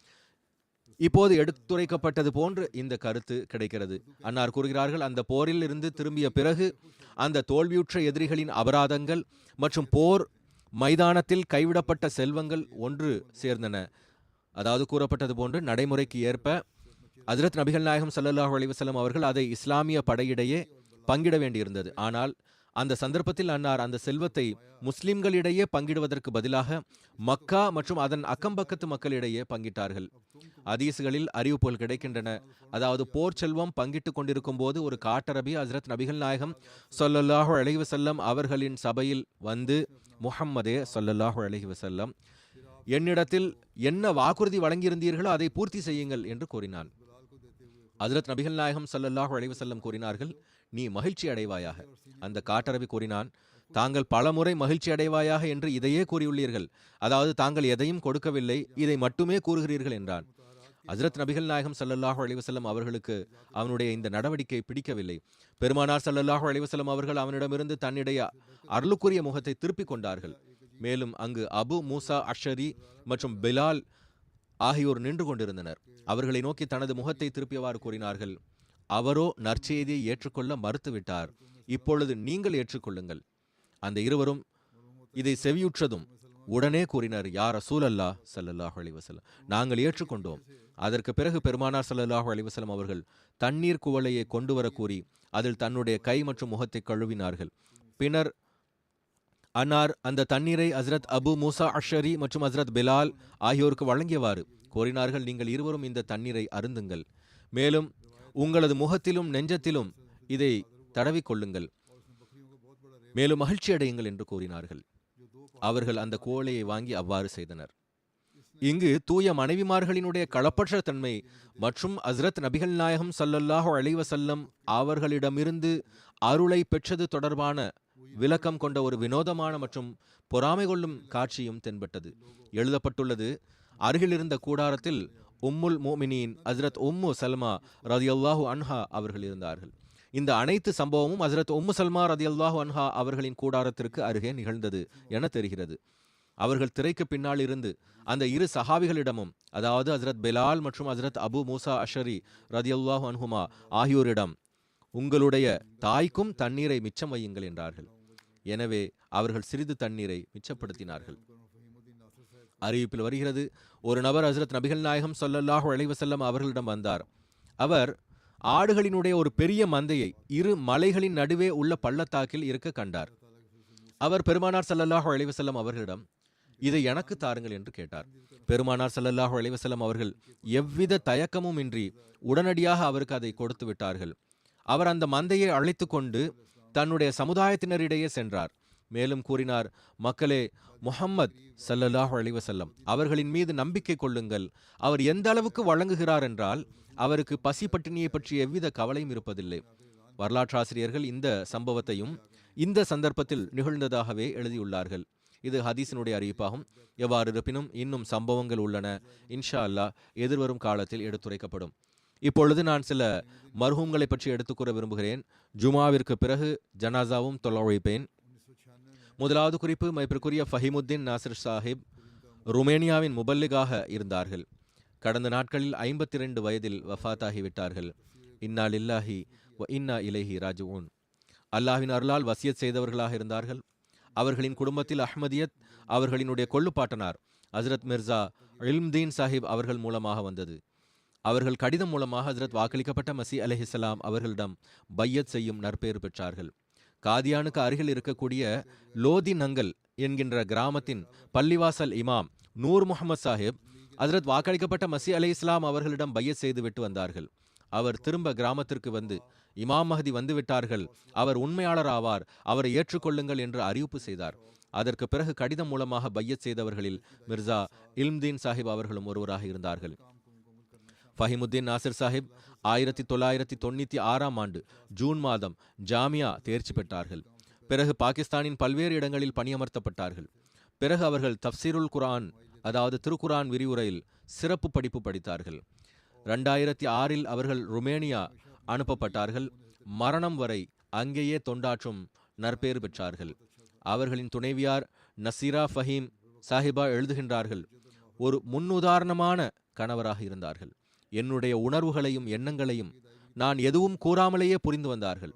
இப்போது எடுத்துரைக்கப்பட்டது போன்று இந்த கருத்து கிடைக்கிறது. அன்னார் கூறுகிறார்கள், அந்த போரில் இருந்து திரும்பிய பிறகு அந்த தோல்வியுற்ற எதிரிகளின் அபராதங்கள் மற்றும் போர் மைதானத்தில் கைவிடப்பட்ட செல்வங்கள் ஒன்று சேர்ந்தன. அதாவது கூறப்பட்டது போன்று நடைமுறைக்கு ஏற்ப ஹஜ்ரத் நபிகள் நாயகம் ஸல்லல்லாஹு அலைஹி வஸல்லம் அவர்கள் அதை இஸ்லாமிய படையிடையே பங்கிட வேண்டியிருந்தது. ஆனால் அந்த சந்தர்ப்பத்தில் அன்னார் அந்த செல்வத்தை முஸ்லிம்களிடையே பங்கிடுவதற்கு பதிலாக மக்கா மற்றும் அதன் அக்கம்பக்கத்து மக்களிடையே பங்கிட்டார்கள். ஹதீஸ்களில் அறிவிப்புகள் கிடைக்கின்றன. அதாவது போர் செல்வம் பங்கிட்டுக் கொண்டிருக்கும் போது ஒரு காட்டரபி ஹஜ்ரத் நபிகள் நாயகம் ஸல்லல்லாஹு அலைஹி வஸல்லம் அவர்களின் சபையில் வந்து, முஹம்மதே ஸல்லல்லாஹு அலைஹி வஸல்லம், என்னிடத்தில் என்ன வாக்குறுதி வழங்கியிருந்தீர்களோ அதை பூர்த்தி செய்யுங்கள் என்று கூறினான். ஹஜ்ரத் நபிகள் நாயகம் ஸல்லல்லாஹு அலைஹி வஸல்லம் கூறினார்கள், நீ மகிழ்ச்சி அடைவாயாக. அந்த காட்டரபி கூறினான், தாங்கள் பலமுறை மகிழ்ச்சி அடைவாயாக என்று இதையே கூறியுள்ளீர்கள். அதாவது தாங்கள் எதையும் கொடுக்கவில்லை, இதை மட்டுமே கூறுகிறீர்கள் என்றான். ஹஜ்ரத் நபிகள் நாயகம் ஸல்லல்லாஹு அலைஹி வஸல்லம் அவர்களுக்கு அவனுடைய இந்த நடவடிக்கை பிடிக்கவில்லை. பெருமானார் ஸல்லல்லாஹு அலைஹி வஸல்லம் அவர்கள் அவனிடமிருந்து தன்னுடைய அருளுக்குரிய முகத்தை திருப்பிக் கொண்டார்கள். மேலும் அங்கு அபு மூசா அஷ்ஷரி மற்றும் பிலால் ஆகியோர் நின்று கொண்டிருந்தனர். அவர்களை நோக்கி தனது முகத்தை திருப்பியவாறு கூறினார்கள், அவரோ நற்செய்தியை ஏற்றுக்கொள்ள மறுத்துவிட்டார். இப்பொழுது நீங்கள் ஏற்றுக்கொள்ளுங்கள். அந்த இருவரும் இதை செவியுற்றதும் உடனே கூறினர், யா ரசூலல்லாஹ் ஸல்லல்லாஹு அலைஹி வஸல்லம், நாங்கள் ஏற்றுக்கொண்டோம். அதற்கு பிறகு பெருமானார் ஸல்லல்லாஹு அலைஹி வஸல்லம் அவர்கள் தண்ணீர் குவளையை கொண்டு வர கூறி அதில் தன்னுடைய கை மற்றும் முகத்தை கழுவினார்கள். பின்னர் அன்னார் அந்த தண்ணீரை ஹஜ்ரத் அபு மூசா அஷ்ஷரி மற்றும் ஹஜ்ரத் பிலால் ஆகியோருக்கு வழங்கியவாறு கூறினார்கள், நீங்கள் இருவரும் இந்த தண்ணீரை அருந்துங்கள். மேலும் உங்களது முகத்திலும் நெஞ்சத்திலும் இதை தடவிக்கொள்ளுங்கள். மேலும் மகிழ்ச்சி அடையுங்கள் என்று கூறினார்கள். அவர்கள் அந்த கோலையை வாங்கி அவ்வாறு செய்தனர். இங்கு தூய மனைவிமார்களினுடைய களப்பற்ற தன்மை மற்றும் ஹஜ்ரத் நபிகள் நாயகம் ஸல்லல்லாஹு அலைஹி வஸல்லம் அவர்களிடமிருந்து அருளை பெற்றது தொடர்பான விளக்கம் கொண்ட ஒரு வினோதமான மற்றும் பொறாமை கொள்ளும் காட்சியும் தென்பட்டது. எழுதப்பட்டுள்ளது, அருகில் இருந்த கூடாரத்தில் உம்முல் மோமினின் ஹஜ்ரத் உம்மு சல்மா ரதியல்லாஹு அன்ஹா அவர்கள் இருந்தார்கள். இந்த அனைத்து சம்பவமும் ஹஜ்ரத் உம்மு சல்மா ரதியல்லாஹு அன்ஹா அவர்களின் கூடாரத்திற்கு அருகே நிகழ்ந்தது என தெரிகிறது. அவர்கள் திரைக்கு பின்னால் இருந்து அந்த இரு சஹாபிகளிடமும், அதாவது ஹஜ்ரத் பிலால் மற்றும் ஹஜ்ரத் அபு மூசா அஷ்ஷரி ரதியல்லாஹு அன்ஹுமா ஆகியோரிடம், உங்களுடைய தாய்க்கும் தண்ணீரை மிச்சம் வையுங்கள் என்றார்கள். எனவே அவர்கள் சிறிது தண்ணீரை மிச்சப்படுத்தினார்கள். அறிவிப்பில் வருகிறது, ஒரு நபர் ஹஜ்ரத் நபிகள் நாயகம் ஸல்லல்லாஹு அலைஹி வஸல்லம் அவர்களிடம் வந்தார். அவர் ஆடுகளினுடைய ஒரு பெரிய மந்தையை 2 மலைகளின் நடுவே உள்ள பள்ளத்தாக்கில் இருக்க கண்டார். அவர் பெருமானார் ஸல்லல்லாஹு அலைஹி வஸல்லம் அவர்களிடம், இதை எனக்கு தாருங்கள் என்று கேட்டார். பெருமானார் ஸல்லல்லாஹு அலைஹி வஸல்லம் அவர்கள் எவ்வித தயக்கமும் இன்றி உடனடியாக அவருக்கு அதை கொடுத்து விட்டார்கள். அவர் அந்த மந்தையை அழைத்து கொண்டு தன்னுடைய சமுதாயத்தினரிடையே சென்றார். மேலும் கூறினார், மக்களே, முஹம்மத் ஸல்லல்லாஹு அலைஹி வஸல்லம் அவர்களின் மீது நம்பிக்கை கொள்ளுங்கள். அவர் எந்த அளவுக்கு வழங்குகிறார் என்றால் அவருக்கு பசி பட்டினியை பற்றி எவ்வித கவலையும் இருப்பதில்லை. வரலாற்றாசிரியர்கள் இந்த சம்பவத்தையும் இந்த சந்தர்ப்பத்தில் நிகழ்ந்ததாகவே எழுதியுள்ளார்கள். இது ஹதீஸினுடைய அறிவிப்பாகும். எவ்வாறு இருப்பினும் இன்னும் சம்பவங்கள் உள்ளன. இன்ஷா அல்லாஹ் எதிர்வரும் காலத்தில் எடுத்துரைக்கப்படும். இப்பொழுது நான் சில மர்ஹூம்களை பற்றி எடுத்துக்கூற விரும்புகிறேன். ஜுமாவிற்கு பிறகு ஜனாசாவும் தொலைவைப்பேன். முதலாவது குறிப்பு, மதிப்பிற்குரிய ஃபஹீமுத்தீன் நாசிர் சாஹிப் ருமேனியாவின் முபல்லிகாக இருந்தார்கள். கடந்த நாட்களில் 52 வயதில் வஃபாத்தாகிவிட்டார்கள். இன்னா லில்லாஹி வ இன்னா இலைஹி ராஜிஊன். அல்லாஹ்வின் அருளால் வசியத் செய்தவர்களாக இருந்தார்கள். அவர்களின் குடும்பத்தில் அஹ்மதியத் அவர்களினுடைய கொள்ளுப்பாட்டனார் ஹஜ்ரத் மிர்சா இல்ம்தீன் சாஹிப் அவர்கள் மூலமாக வந்தது. அவர்கள் கடிதம் மூலமாக ஹஜ்ரத் வாக்களிக்கப்பட்ட மசி அலைஹிஸ்ஸலாம் அவர்களிடம் பையத் செய்யும் நற்பேறு பெற்றார்கள். காதியானுக்கு அருகில் இருக்கக்கூடிய லோதி நங்கல் என்கின்ற கிராமத்தின் பள்ளிவாசல் இமாம் நூர் முகமது சாஹிப் ஹஜ்ரத் வாக்களிக்கப்பட்ட மசி அலைஹிஸ்ஸலாம் அவர்களிடம் பையத் செய்து விட்டு வந்தார்கள். அவர் திரும்ப கிராமத்திற்கு வந்து, இமாம் மஹதி வந்துவிட்டார்கள், அவர் உண்மையாளர் ஆவார், அவரை ஏற்றுக்கொள்ளுங்கள் என்று அறிவிப்பு செய்தார். அதற்கு பிறகு கடிதம் மூலமாக பையத் செய்தவர்களில் மிர்சா இல்ம்தீன் சாஹிப் அவர்களும் ஒருவராக இருந்தார்கள். ஃபஹிமுத்தீன் நாசிர் சாஹிப் 1996ஆம் ஆண்டு ஜூன் மாதம் ஜாமியா தேர்ச்சி பெற்றார்கள். பிறகு பாகிஸ்தானின் பல்வேறு இடங்களில் பணியமர்த்தப்பட்டார்கள். பிறகு அவர்கள் தப்சீருல் குர்ஆன், அதாவது திருக்குர்ஆன் விரிவுரையில் சிறப்பு படிப்பு படித்தார்கள். 2006இல் அவர்கள் ருமேனியா அனுப்பப்பட்டார்கள். மரணம் வரை அங்கேயே தொண்டாற்றும் நற்பேறு பெற்றார்கள். அவர்களின் துணைவியார் நசீரா ஃபஹீம் சாஹிபா எழுதுகின்றார்கள், ஒரு முன்னுதாரணமான கணவராக இருந்தார்கள். என்னுடைய உணர்வுகளையும் எண்ணங்களையும் நான் எதுவும் கூறாமலேயே புரிந்து வந்தார்கள்.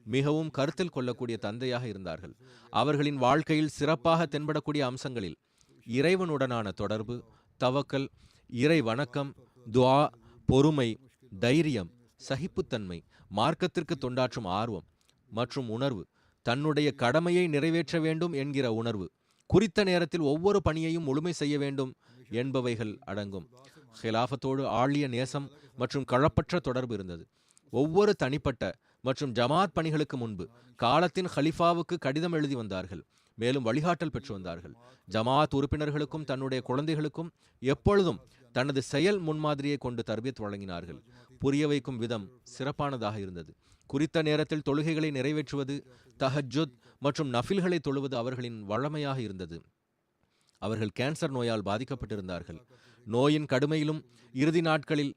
மிகவும் கருத்தில் கொள்ளக்கூடிய தந்தையாக இருந்தார்கள். அவர்களின் வாழ்க்கையில் சிறப்பாக தென்படக்கூடிய அம்சங்களில் இறைவனுடனான தொடர்பு, தவக்கல், இறை வணக்கம், துஆ, பொறுமை, தைரியம், சகிப்புத்தன்மை, மார்க்கத்திற்கு தொண்டாற்றும் ஆர்வம் மற்றும் உணர்வு, தன்னுடைய கடமையை நிறைவேற்ற வேண்டும் என்கிற உணர்வு, குறித்த நேரத்தில் ஒவ்வொரு பணியையும் முழுமை செய்ய வேண்டும் என்பவைகள் அடங்கும். ஹிலாஃபத்தோடு ஆழிய நேசம் மற்றும் களப்பற்ற தொடர்பு இருந்தது. ஒவ்வொரு தனிப்பட்ட மற்றும் ஜமாத் பணிகளுக்கு முன்பு காலத்தின் ஹலிஃபாவுக்கு கடிதம் எழுதி வந்தார்கள். மேலும் வழிகாட்டல் பெற்று வந்தார்கள். ஜமாத் உறுப்பினர்களுக்கும் தன்னுடைய குழந்தைகளுக்கும் எப்பொழுதும் தனது செயல் முன்மாதிரியை கொண்டு தர்பியத் வழங்கினார்கள். புரிய வைக்கும் விதம் சிறப்பானதாக இருந்தது. குறித்த நேரத்தில் தொழுகைகளை நிறைவேற்றுவது, தஹஜ்ஜுத் மற்றும் நஃபில்களை தொழுவது அவர்களின் வழமையாக இருந்தது. அவர்கள் கேன்சர் நோயால் பாதிக்கப்பட்டிருந்தார்கள். நோயின் கடுமையிலும் இறுதி நாட்களில்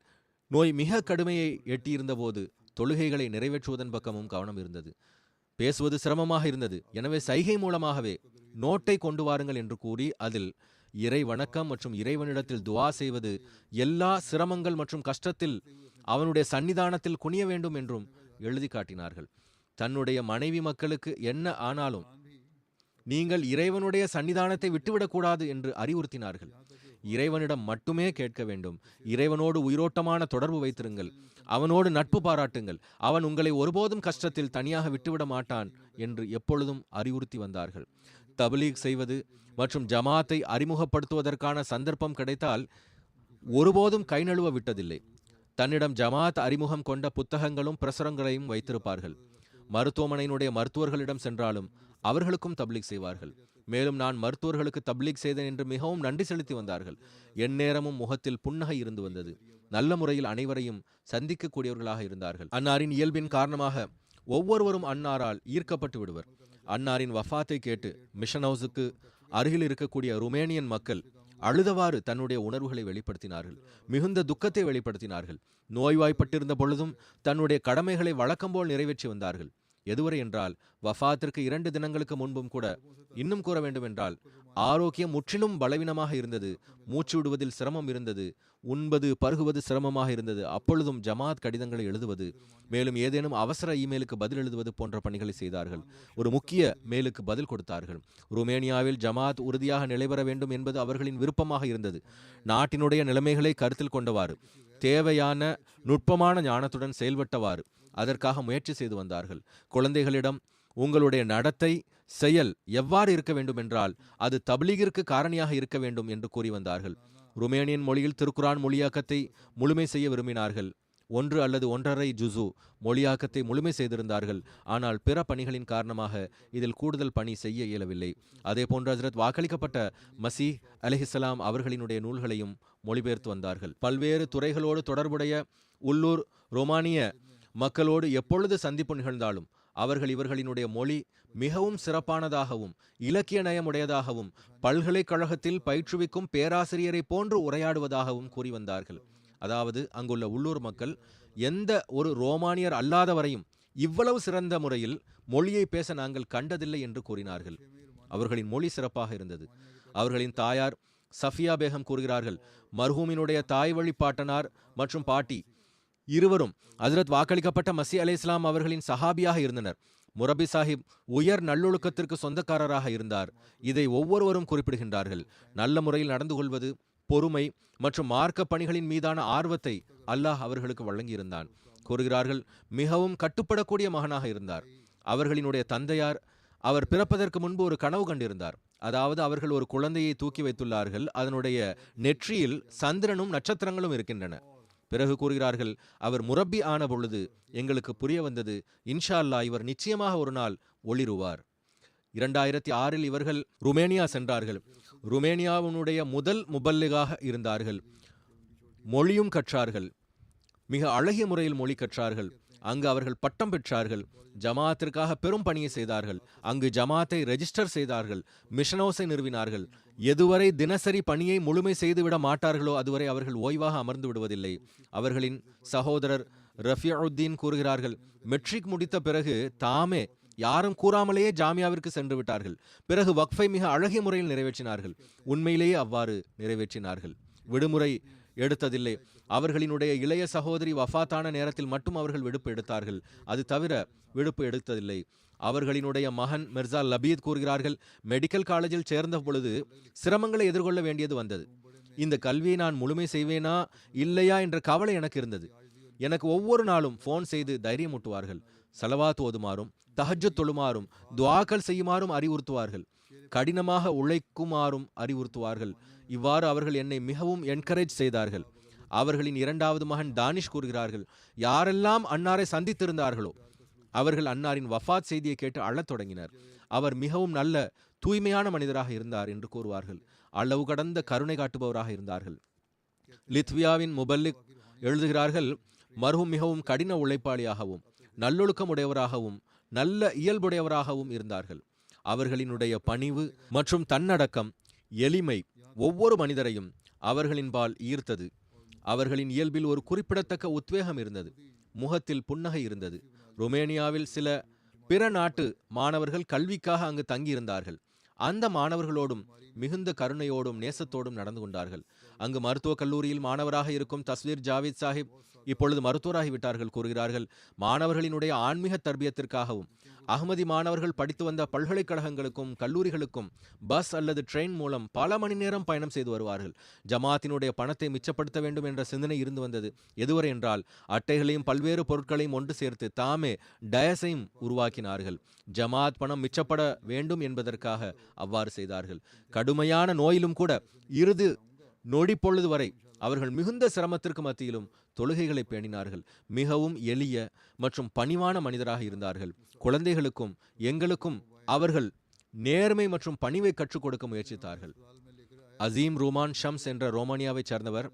நோய் மிக கடுமையை எட்டியிருந்த போது தொழுகைகளை நிறைவேற்றுவதன் பக்கமும் கவனம் இருந்தது. பேசுவது சிரமமாக இருந்தது. எனவே சைகை மூலமாகவே நோட்டை கொண்டு வாருங்கள் என்று கூறி அதில் இறை வணக்கம் மற்றும் இறைவனிடத்தில் துஆ செய்வது, எல்லா சிரமங்கள் மற்றும் கஷ்டத்தில் அவனுடைய சன்னிதானத்தில் குனிய வேண்டும் என்றும் எழுதி காட்டினார்கள். தன்னுடைய மனைவி மக்களுக்கு என்ன ஆனாலும் நீங்கள் இறைவனுடைய சன்னிதானத்தை விட்டுவிடக்கூடாது என்று அறிவுறுத்தினார்கள். இறைவனிடம் மட்டுமே கேட்க வேண்டும். இறைவனோடு உயிரோட்டமான தொடர்பு வைத்திருங்கள். அவனோடு நட்பு பாராட்டுங்கள். அவன் உங்களை ஒருபோதும் கஷ்டத்தில் தனியாக விட்டுவிட மாட்டான் என்று எப்பொழுதும் அறிவுறுத்தி வந்தார்கள். தப்லீக் செய்வது மற்றும் ஜமாத்தை அறிமுகப்படுத்துவதற்கான சந்தர்ப்பம் கிடைத்தால் ஒருபோதும் கை நழுவ விட்டதில்லை. தன்னிடம் ஜமாத் அறிமுகம் கொண்ட புத்தகங்களும் பிரசுரங்களையும் வைத்திருப்பார்கள். மருத்துவமனையினுடைய மருத்துவர்களிடம் சென்றாலும் அவர்களுக்கும் தப்லீக் செய்வார்கள். மேலும் நான் மருத்துவர்களுக்கு தப்லீக் செய்தேன் என்று மிகவும் நன்றி செலுத்தி வந்தார்கள். எந்நேரமும் முகத்தில் புன்னகை இருந்து வந்தது. நல்ல முறையில் அனைவரையும் சந்திக்கக்கூடியவர்களாக இருந்தார்கள். அன்னாரின் இயல்பின் காரணமாக ஒவ்வொருவரும் அன்னாரால் ஈர்க்கப்பட்டு விடுவர். அன்னாரின் வஃபாத்தை கேட்டு மிஷன் ஹவுஸுக்கு அருகில் இருக்கக்கூடிய ருமேனியன் மக்கள் அழுதவாறு தன்னுடைய உணர்வுகளை வெளிப்படுத்தினார்கள். மிகுந்த துக்கத்தை வெளிப்படுத்தினார்கள். நோய்வாய்ப்பட்டிருந்த பொழுதும் தன்னுடைய கடமைகளை வழக்கம்போல் நிறைவேற்றி வந்தார்கள். எதுவரை என்றால் வஃபாத்திற்கு 2 தினங்களுக்கு முன்பும் கூட, இன்னும் கூற வேண்டும் என்றால், ஆரோக்கியம் முற்றிலும் பலவீனமாக இருந்தது. மூச்சு விடுவதில் சிரமம் இருந்தது. உண்பது பருகுவது சிரமமாக இருந்தது. அப்பொழுதும் ஜமாத் கடிதங்களை எழுதுவது, மேலும் ஏதேனும் அவசர இமெயிலுக்கு பதில் எழுதுவது போன்ற பணிகளை செய்தார்கள். ஒரு முக்கிய மெயிலுக்கு பதில் கொடுத்தார்கள். ருமேனியாவில் ஜமாத் உறுதியாக நிலைபெற வேண்டும் என்பது அவர்களின் விருப்பமாக இருந்தது. நாட்டினுடைய நிலைமைகளை கருத்தில் கொண்டவாறு, தேவையான நுட்பமான ஞானத்துடன் செயல்பட்டவாறு அதற்காக முயற்சி செய்து வந்தார்கள். குழந்தைகளிடம் உங்களுடைய நடத்தை, செயல் எவ்வாறு இருக்க வேண்டும் என்றால் அது தப்லீகிற்கு காரணியாக இருக்க வேண்டும் என்று கூறி வந்தார்கள். ருமேனியன் மொழியில் திருக்குரான் மொழியாக்கத்தை முழுமை செய்ய விரும்பினார்கள். 1 அல்லது 1.5 ஜுசு மொழியாக்கத்தை முழுமை செய்திருந்தார்கள். ஆனால் பிற பணிகளின் காரணமாக இதில் கூடுதல் பணி செய்ய இயலவில்லை. அதே போன்று ஹஜ்ரத் வாக்களிக்கப்பட்ட மசீஹ் அலைஹிஸ்ஸலாம் அவர்களினுடைய நூல்களையும் மொழிபெயர்த்து வந்தார்கள். பல்வேறு துறைகளோடு தொடர்புடைய உள்ளூர் ரோமானிய மக்களோடு எப்பொழுது சந்திப்பு நிகழ்ந்தாலும் அவர்கள் இவர்களினுடைய மொழி மிகவும் சிறப்பானதாகவும் இலக்கிய நயமுடையதாகவும் பல்கலைக்கழகத்தில் பயிற்றுவிக்கும் பேராசிரியரை போன்று உரையாடுவதாகவும் கூறி வந்தார்கள். அதாவது அங்குள்ள உள்ளூர் மக்கள் எந்த ஒரு ரோமானியர் அல்லாதவரையும் இவ்வளவு சிறந்த முறையில் மொழியை பேச நாங்கள் கண்டதில்லை என்று கூறினார்கள். அவர்களின் மொழி சிறப்பாக இருந்தது. அவர்களின் தாயார் சஃபியா பேகம் கூறுகிறார்கள், மர்ஹூமினுடைய தாய் வழி பாட்டனார் மற்றும் பாட்டி இருவரும் ஹஜ்ரத் வாக்களிக்கப்பட்ட மசீஹ் அலைஹிஸ்ஸலாம் அவர்களின் சஹாபியாக இருந்தனர். முரபி சாஹிப் உயர் நல்லொழுக்கத்திற்கு சொந்தக்காரராக இருந்தார். இதை ஒவ்வொருவரும் குறிப்பிடுகின்றார்கள். நல்ல முறையில் நடந்து கொள்வது, பொறுமை மற்றும் மார்க்க பணிகளின் மீதான ஆர்வத்தை அல்லாஹ் அவர்களுக்கு வழங்கியிருந்தான். கூறுகிறார்கள், மிகவும் கட்டுப்படக்கூடிய மகனாக இருந்தார். அவர்களினுடைய தந்தையார் அவர் பிறப்பதற்கு முன்பு ஒரு கனவு கண்டிருந்தார். அதாவது அவர்கள் ஒரு குழந்தையை தூக்கி வைத்துள்ளார்கள், அதனுடைய நெற்றியில் சந்திரனும் நட்சத்திரங்களும் இருக்கின்றன. பிறகு கூறுகிறார்கள், அவர் முரப்பி ஆன பொழுது எங்களுக்கு புரிய வந்தது, இன்ஷா அல்லாஹ் இவர் நிச்சயமாக ஒரு நாள் ஒளிருவார். 2006 இவர்கள் ருமேனியா சென்றார்கள். ருமேனியாவினுடைய முதல் முபல்லிகாக இருந்தார்கள். மொழியும் கற்றார்கள். மிக அழகிய முறையில் மொழி கற்றார்கள். அங்கு அவர்கள் பட்டம் பெற்றார்கள். ஜமாத்திற்காக பெரும் பணியை செய்தார்கள். அங்கு ஜமாத்தை ரெஜிஸ்டர் செய்தார்கள். மிஷனோஸை நிறுவினார்கள். எதுவரை தினசரி பணியை முழுமை செய்துவிட மாட்டார்களோ அதுவரை அவர்கள் ஓய்வாக அமர்ந்து விடுவதில்லை. அவர்களின் சகோதரர் ரஃபியுத்தீன் கூறுகிறார்கள், மெட்ரிக் முடித்த பிறகு தாமே யாரும் கூறாமலேயே ஜாமியாவிற்கு சென்று விட்டார்கள். பிறகு வக்ஃபை மிக அழகிய முறையில் நிறைவேற்றினார்கள். உண்மையிலேயே அவ்வாறு நிறைவேற்றினார்கள். விடுமுறை எடுத்ததில்லை. அவர்களினுடைய இளைய சகோதரி வஃபாத்தான நேரத்தில் மட்டும் அவர்கள் விடுப்பு எடுத்தார்கள். அது தவிர விடுப்பு எடுத்ததில்லை. அவர்களினுடைய மகன் மிர்சா லபீத் கூறுகிறார்கள், மெடிக்கல் காலேஜில் சேர்ந்த பொழுது சிரமங்களை எதிர்கொள்ள வேண்டியது வந்தது. இந்த கல்வியை நான் முழுமை செய்வேனா இல்லையா என்ற கவலை எனக்கு இருந்தது. எனக்கு ஒவ்வொரு நாளும் ஃபோன் செய்து தைரியமூட்டுவார்கள். சலவாத் ஓதுமாறும் தஹஜ்ஜுத் தொழுமாறும் துஆக்கள் செய்யுமாறும் அறிவுறுத்துவார்கள். கடினமாக உழைக்குமாறும் அறிவுறுத்துவார்கள். இவ்வாறு அவர்கள் என்னை மிகவும் என்கரேஜ் செய்தார்கள். அவர்களின் இரண்டாவது மகன் தானிஷ் கூறுகிறார்கள், யாரெல்லாம் அன்னாரை சந்தித்திருந்தார்களோ அவர்கள் அன்னாரின் வஃபாத் செய்தியை கேட்டு அழத் தொடங்கினர். அவர் மிகவும் நல்ல தூய்மையான மனிதராக இருந்தார் என்று கூறுவார்கள். அளவு கடந்த கருணை காட்டுபவராக இருந்தார்கள். லித்வியாவின் முபல்லிக் எழுதுகிறார்கள், மர்ஹூம் மிகவும் கடின உழைப்பாளியாகவும் நல்லொழுக்கம் உடையவராகவும் நல்ல இயல்புடையவராகவும் இருந்தார்கள். அவர்களினுடைய பணிவு மற்றும் தன்னடக்கம், எளிமை ஒவ்வொரு மனிதரையும் அவர்களின்பால் ஈர்த்தது. அவர்களின் இயல்பில் ஒரு குறிப்பிடத்தக்க உத்வேகம் இருந்தது. முகத்தில் புன்னகை இருந்தது. ருமேனியாவில் சில பிற நாட்டு மாணவர்கள் கல்விக்காக அங்கு தங்கியிருந்தார்கள். அந்த மாணவர்களோடும் மிகுந்த கருணையோடும் நேசத்தோடும் நடந்து கொண்டார்கள். அங்கு மருத்துவக் கல்லூரியில் மாணவராக இருக்கும் தஸ்வீர் ஜாவித் சாஹிப் இப்பொழுது மருத்துவராகிவிட்டார்கள். கூறுகிறார்கள், மாணவர்களினுடைய ஆன்மீக தர்பியத்திற்காகவும் அகமதி மாணவர்கள் படித்து வந்த பல்கலைக்கழகங்களுக்கும் கல்லூரிகளுக்கும் பஸ் அல்லது ட்ரெயின் மூலம் பல மணி நேரம் பயணம் செய்து வருவார்கள். ஜமாத்தினுடைய பணத்தை மிச்சப்படுத்த வேண்டும் என்ற சிந்தனை இருந்து வந்தது. எதுவரை என்றால் அட்டைகளையும் பல்வேறு பொருட்களையும் ஒன்று சேர்த்து தாமே டயஸையும் உருவாக்கினார்கள். ஜமாத் பணம் மிச்சப்பட வேண்டும் என்பதற்காக அவ்வாறு செய்தார்கள். கடுமையான நோயிலும் கூட இறுதி நொடி பொழுது வரை அவர்கள் மிகுந்த சிரமத்திற்கு மத்தியிலும் தொழுகைகளை பேணினார்கள். மிகவும் எளிய மற்றும் பணிவான மனிதராக இருந்தார்கள். குழந்தைகளுக்கும் எங்களுக்கும் அவர்கள் நேர்மை மற்றும் பணிவை கற்றுக் கொடுக்க முயற்சித்தார்கள். அசீம் ரூமான் ஷம்ஸ் என்ற ரோமானியாவை சேர்ந்தவர்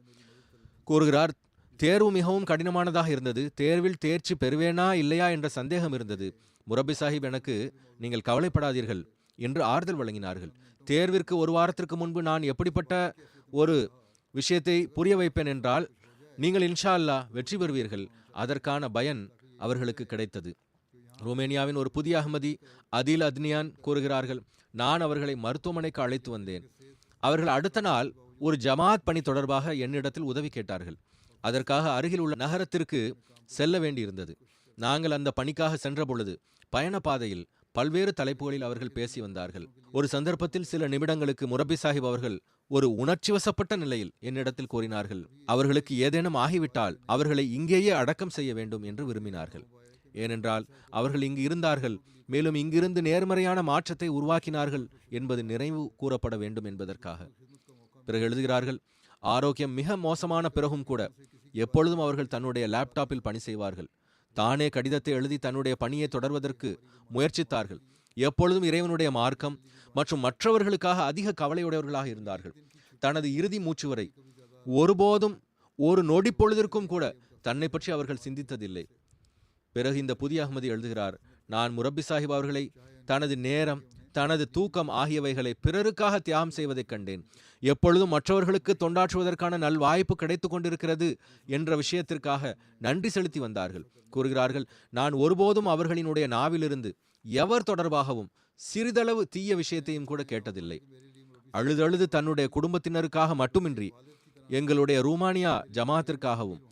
கூறுகிறார், தேர்வு மிகவும் கடினமானதாக இருந்தது. தேர்வில் தேர்ச்சி பெறுவேனா இல்லையா என்ற சந்தேகம் இருந்தது. முரபி சாஹிப் எனக்கு, நீங்கள் கவலைப்படாதீர்கள் என்று ஆறுதல் வழங்கினார்கள். தேர்விற்கு ஒரு வாரத்திற்கு முன்பு நான் எப்படிப்பட்ட ஒரு விஷயத்தை புரிய வைப்பேன் என்றால், நீங்கள் இன்ஷா அல்லாஹ் வெற்றி பெறுவீர்கள். அதற்கான பயன் அவர்களுக்கு கிடைத்தது. ருமேனியாவின் ஒரு புதிய அஹ்மதி அதில் அத்னியான் கூறுகிறார்கள், நான் அவர்களை மருத்துவமனைக்கு அழைத்து வந்தேன். அவர்கள் அடுத்த நாள் ஒரு ஜமாத் பணி தொடர்பாக என்னிடத்தில் உதவி கேட்டார்கள். அதற்காக அருகில் உள்ள நகரத்திற்கு செல்ல வேண்டியிருந்தது. நாங்கள் அந்த பணிக்காக சென்ற பொழுது பயண பாதையில் பல்வேறு தலைப்புகளில் அவர்கள் பேசி வந்தார்கள். ஒரு சந்தர்ப்பத்தில் சில நிமிடங்களுக்கு முரபி சாஹிப் அவர்கள் ஒரு உணர்ச்சி வசப்பட்ட நிலையில் என்னிடத்தில் கூறினார்கள், அவர்களுக்கு ஏதேனும் ஆகிவிட்டால் அவர்களை இங்கேயே அடக்கம் செய்ய வேண்டும் என்று விரும்பினார்கள். ஏனென்றால் அவர்கள் இங்கு இருந்தார்கள், மேலும் இங்கிருந்து நேர்மறையான மாற்றத்தை உருவாக்கினார்கள் என்பது நினைவு கூறப்பட வேண்டும் என்பதற்காக. பிறகு எழுதுகிறார்கள், ஆரோக்கியம் மிக மோசமான பிறகும் கூட எப்பொழுதும் அவர்கள் தன்னுடைய லேப்டாப்பில் பணி செய்வார்கள். தானே கடிதத்தை எழுதி தன்னுடைய பணியை தொடர்வதற்கு முயற்சித்தார்கள். எப்பொழுதும் இறைவனுடைய மார்க்கம் மற்றும் மற்றவர்களுக்காக அதிக கவலையுடையவர்களாக இருந்தார்கள். தனது இறுதி மூச்சு வரை ஒருபோதும் ஒரு நொடி பொழுதிற்கும் கூட தன்னை பற்றி அவர்கள் சிந்தித்ததில்லை. பிறகு இந்த புதிய அஹ்மதி எழுதுகிறார், நான் முரப்பி சாஹிப் அவர்களை தனது நேரம், தனது தூக்கம் ஆகியவைகளை பிறருக்காக தியாகம் செய்வதைக் கண்டேன். எப்பொழுதும் மற்றவர்களுக்கு தொண்டாற்றுவதற்கான நல் வாய்ப்பு கிடைத்து கொண்டிருக்கிறது என்ற விஷயத்திற்காக நன்றி செலுத்தி வந்தார்கள். கூறுகிறார்கள், நான் ஒருபோதும் அவர்களினுடைய நாவிலிருந்து எவர் தொடர்பாகவும் சிறிதளவு தீய விஷயத்தையும் கூட கேட்டதில்லை. அழுதழுது தன்னுடைய குடும்பத்தினருக்காக மட்டுமின்றி எங்களுடைய ரூமானியா ஜமாத்திற்காகவும்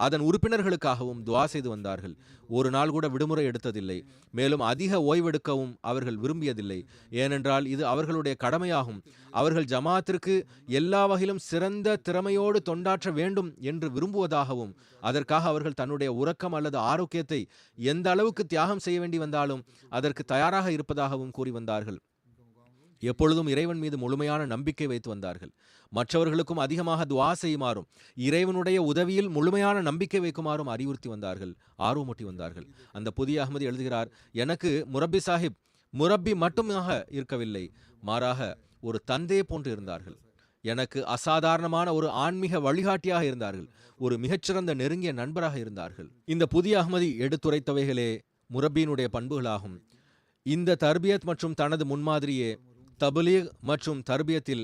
அதன் உறுப்பினர்களுக்காகவும் துவா செய்து வந்தார்கள். ஒரு நாள் கூட விடுமுறை எடுத்ததில்லை. மேலும் அதிக ஓய்வெடுக்கவும் அவர்கள் விரும்பியதில்லை. ஏனென்றால் இது அவர்களுடைய கடமையாகும். அவர்கள் ஜமாத்திற்கு எல்லா வகையிலும் சிறந்த திறமையோடு தொண்டாற்ற வேண்டும் என்று விரும்புவதாகவும், அதற்காக அவர்கள் தன்னுடைய உறக்கம் அல்லது ஆரோக்கியத்தை எந்த அளவுக்கு தியாகம் செய்ய வேண்டி வந்தாலும் அதற்கு தயாராக இருப்பதாகவும் கூறி வந்தார்கள். எப்பொழுதும் இறைவன் மீது முழுமையான நம்பிக்கை வைத்து வந்தார்கள். மற்றவர்களுக்கும் அதிகமாக துவா செய்யுமாறும் இறைவனுடைய உதவியில் முழுமையான நம்பிக்கை வைக்குமாறும் அறிவுறுத்தி வந்தார்கள், ஆர்வமூட்டி வந்தார்கள். அந்த புதிய அகமது எழுதுகிறார், எனக்கு முரப்பி சாஹிப் முரப்பி மட்டுமாக இருக்கவில்லை, மாறாக ஒரு தந்தையை போன்று இருந்தார்கள். எனக்கு அசாதாரணமான ஒரு ஆன்மீக வழிகாட்டியாக இருந்தார்கள். ஒரு மிகச்சிறந்த நெருங்கிய நண்பராக இருந்தார்கள். இந்த புதிய அகமதி எடுத்துரைத்தவைகளே முரப்பியினுடைய பண்புகளாகும். இந்த தர்பியத் மற்றும் தனது முன்மாதிரியே தபலீக் மற்றும் தர்பியத்தில்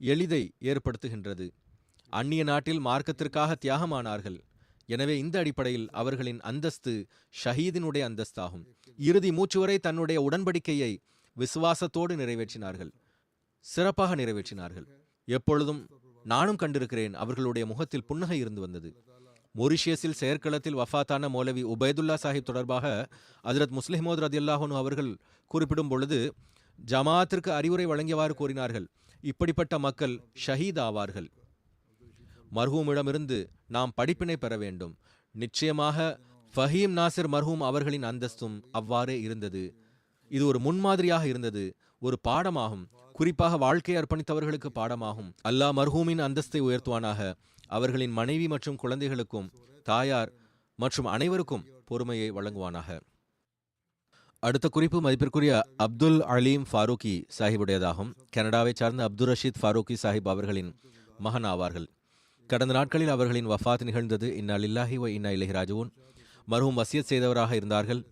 எளிதை ஏற்படுத்துகின்றது. அந்நிய நாட்டில் மார்க்கத்திற்காக தியாகமானார்கள். எனவே இந்த அடிப்படையில் அவர்களின் அந்தஸ்து ஷஹீதினுடைய அந்தஸ்தாகும். இறுதி மூச்சு வரை தன்னுடைய உடன்படிக்கையை விசுவாசத்தோடு நிறைவேற்றினார்கள், சிறப்பாக நிறைவேற்றினார்கள். எப்பொழுதும் நானும் கண்டிருக்கிறேன், அவர்களுடைய முகத்தில் புன்னகை இருந்து வந்தது. மொரிஷியஸில் செயற்களத்தில் வஃபாத்தான மௌலவி உபைதுல்லா சாஹிப் தொடர்பாக ஹஜ்ரத் முஸ்லிமோத் ரதியல்லாஹு அன்ஹு அவர்கள் குறிப்பிடும் பொழுது ஜமாத்திற்கு அறிவுரை வழங்கியவாறு கூறினார்கள், இப்படிப்பட்ட மக்கள் ஷஹீத் ஆவார்கள். மர்ஹூமிடமிருந்து நாம் படிப்பினை பெற வேண்டும். நிச்சயமாக ஃபஹீம் நாசிர் மர்ஹூம் அவர்களின் அந்தஸ்தும் அவ்வாறே இருந்தது. இது ஒரு முன்மாதிரியாக இருந்தது, ஒரு பாடமாகும். குறிப்பாக வாழ்க்கை அர்ப்பணித்தவர்களுக்கு பாடமாகும். அல்லாஹ் மர்ஹூமின் அந்தஸ்தை உயர்த்துவானாக. அவர்களின் மனைவி மற்றும் குழந்தைகளுக்கும் தாயார் மற்றும் அனைவருக்கும் பொறுமையை வழங்குவானாக. அடுத்த குறிப்பு மதிப்பிற்குரிய அப்துல் அலீம் ஃபாரூக்கி சாஹிபுடையதாகும். கனடாவை சார்ந்த அப்துல் ரஷீத் ஃபாரூக்கி சாஹிப் அவர்களின் மகன் ஆவார்கள். கடந்த நாட்களில் அவர்களின் வஃபாத் நிகழ்ந்தது. இன்னா லில்லாஹி வ இன்னா இலைஹி ராஜிஊன். மர்ஹூம் வசியத் செய்தவராக இருந்தார்கள்.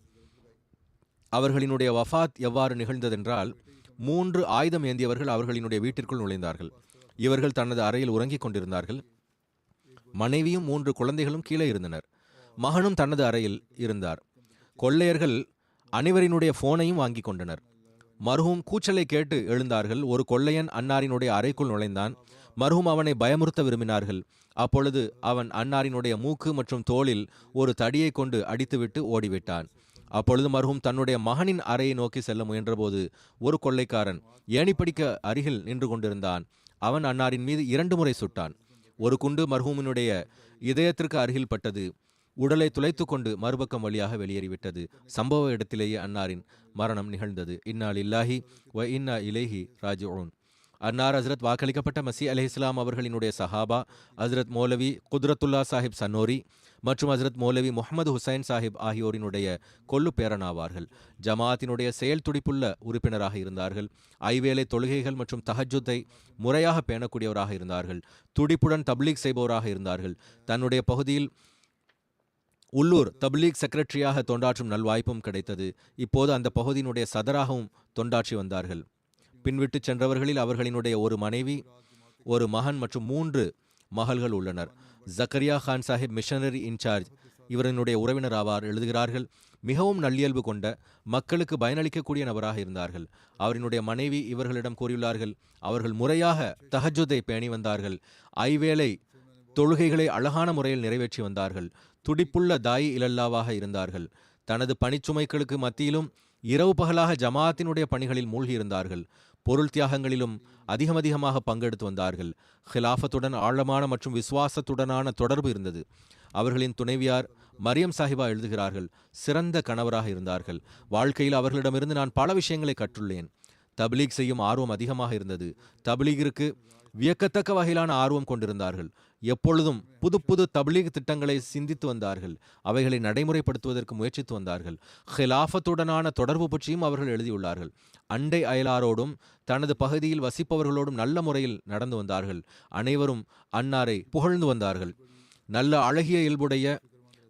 அவர்களினுடைய வஃபாத் எவ்வாறு நிகழ்ந்ததென்றால், 3 ஆயுதம் ஏந்தியவர்கள் அவர்களினுடைய வீட்டிற்குள் நுழைந்தார்கள். இவர்கள் தனது அறையில் உறங்கிக் கொண்டிருந்தார்கள். மனைவியும் 3 குழந்தைகளும் கீழே இருந்தனர். மகனும் தனது அறையில் இருந்தார். கொள்ளையர்கள் அனைவரினுடைய போனையும் வாங்கி கொண்டனர். மர்ஹூம் கூச்சலை கேட்டு எழுந்தார்கள். ஒரு கொள்ளையன் அன்னாரினுடைய அறைக்குள் நுழைந்தான். மர்ஹூம் அவனை பயமுறுத்த விரும்பினார்கள். அப்பொழுது அவன் அன்னாரினுடைய மூக்கு மற்றும் தோளில் ஒரு தடியை கொண்டு அடித்துவிட்டு ஓடிவிட்டான். அப்பொழுது மர்ஹூம் தன்னுடைய மகனின் அறையை நோக்கி செல்ல முயன்றபோது ஒரு கொள்ளைக்காரன் ஏணிப்படிக்க அருகில் நின்று கொண்டிருந்தான். அவன் அன்னாரின் மீது 2 முறை சுட்டான். ஒரு குண்டு மர்ஹூமினுடைய இதயத்திற்கு அருகில் பட்டது. உடலை துளைத்து கொண்டு மறுபக்கம் வழியாக வெளியேறிவிட்டது. சம்பவ இடத்திலேயே அன்னாரின் மரணம் நிகழ்ந்தது. இன்னா லில்லாஹி வ இன்னா இலைஹி ராஜிஊன். அன்னார் ஹஜ்ரத் வாக்களிக்கப்பட்ட மசி அலைஹிஸ்ஸலாம் அவர்களினுடைய சஹாபா ஹஜ்ரத் மௌலவி குத்ரத்துல்லா சாஹிப் சன்னோரி மற்றும் ஹஜ்ரத் மௌலவி முஹம்மது ஹுசைன் சாஹிப் ஆகியோரினுடைய கொல்லு பேரனாவார்கள். ஜமாத்தினுடைய செயல் துடிப்புள்ள உறுப்பினராக இருந்தார்கள். ஐவேளை தொழுகைகள் மற்றும் தஹஜ்ஜுத்தை முறையாக பேணக்கூடியவராக இருந்தார்கள். துடிப்புடன் தப்லீக் செய்பவராக இருந்தார்கள். தன்னுடைய பகுதியில் உள்ளூர் தப்லீக் செக்ரட்டரியாக தொண்டாற்றும் நல்வாய்ப்பும் கிடைத்தது. இப்போது அந்த பகுதியினுடைய சதராகவும் தொண்டாற்றி வந்தார்கள். பின்விட்டு சென்றவர்களில் அவர்களினுடைய ஒரு மனைவி, ஒரு மகன் மற்றும் 3 மகள்கள் உள்ளனர். ஜக்கரியா கான் சாஹிப் மிஷனரி இன்சார்ஜ் இவரினுடைய உறவினர் ஆவார். எழுதுகிறார்கள், மிகவும் நல்லியல்பு கொண்ட மக்களுக்கு பயனளிக்கக்கூடிய நபராக இருந்தார்கள். அவரினுடைய மனைவி இவர்களிடம் கூறியுள்ளார்கள், அவர்கள் முறையாக தஹஜ்ஜுதை பேணி வந்தார்கள். ஐவேளை தொழுகைகளை அழகான முறையில் நிறைவேற்றி வந்தார்கள். துடிப்புள்ள தாய் இலல்லாவாக இருந்தார்கள். தனது பணிச்சுமைகளுக்கு மத்தியிலும் இரவு பகலாக ஜமாத்தினுடைய பணிகளில் மூழ்கியிருந்தார்கள். பொருள் தியாகங்களிலும் அதிகமாக பங்கெடுத்து வந்தார்கள். ஹிலாஃபத்துடன் ஆழமான மற்றும் விசுவாசத்துடனான தொடர்பு இருந்தது. அவர்களின் துணைவியார் மரியம் சாஹிபா எழுதுகிறார்கள், சிறந்த கணவராக இருந்தார்கள். வாழ்க்கையில் அவர்களிடமிருந்து நான் பல விஷயங்களை கற்றுள்ளேன். தப்லீக் செய்யும் ஆர்வம் அதிகமாக இருந்தது. தப்லீகிற்கு வியக்கத்தக்க வகையிலான ஆர்வம் கொண்டிருந்தார்கள். எப்பொழுதும் புது தப்லீக் திட்டங்களை சிந்தித்து வந்தார்கள். அவைகளை நடைமுறைப்படுத்துவதற்கு முயற்சித்து வந்தார்கள். ஹிலாஃபத்துடனான தொடர்பு பற்றியும் அவர்கள் எழுதியுள்ளார்கள். அண்டை அயலாரோடும் தனது பகுதியில் வசிப்பவர்களோடும் நல்ல முறையில் நடந்து வந்தார்கள். அனைவரும் அன்னாரை புகழ்ந்து வந்தார்கள். நல்ல அழகிய இயல்புடைய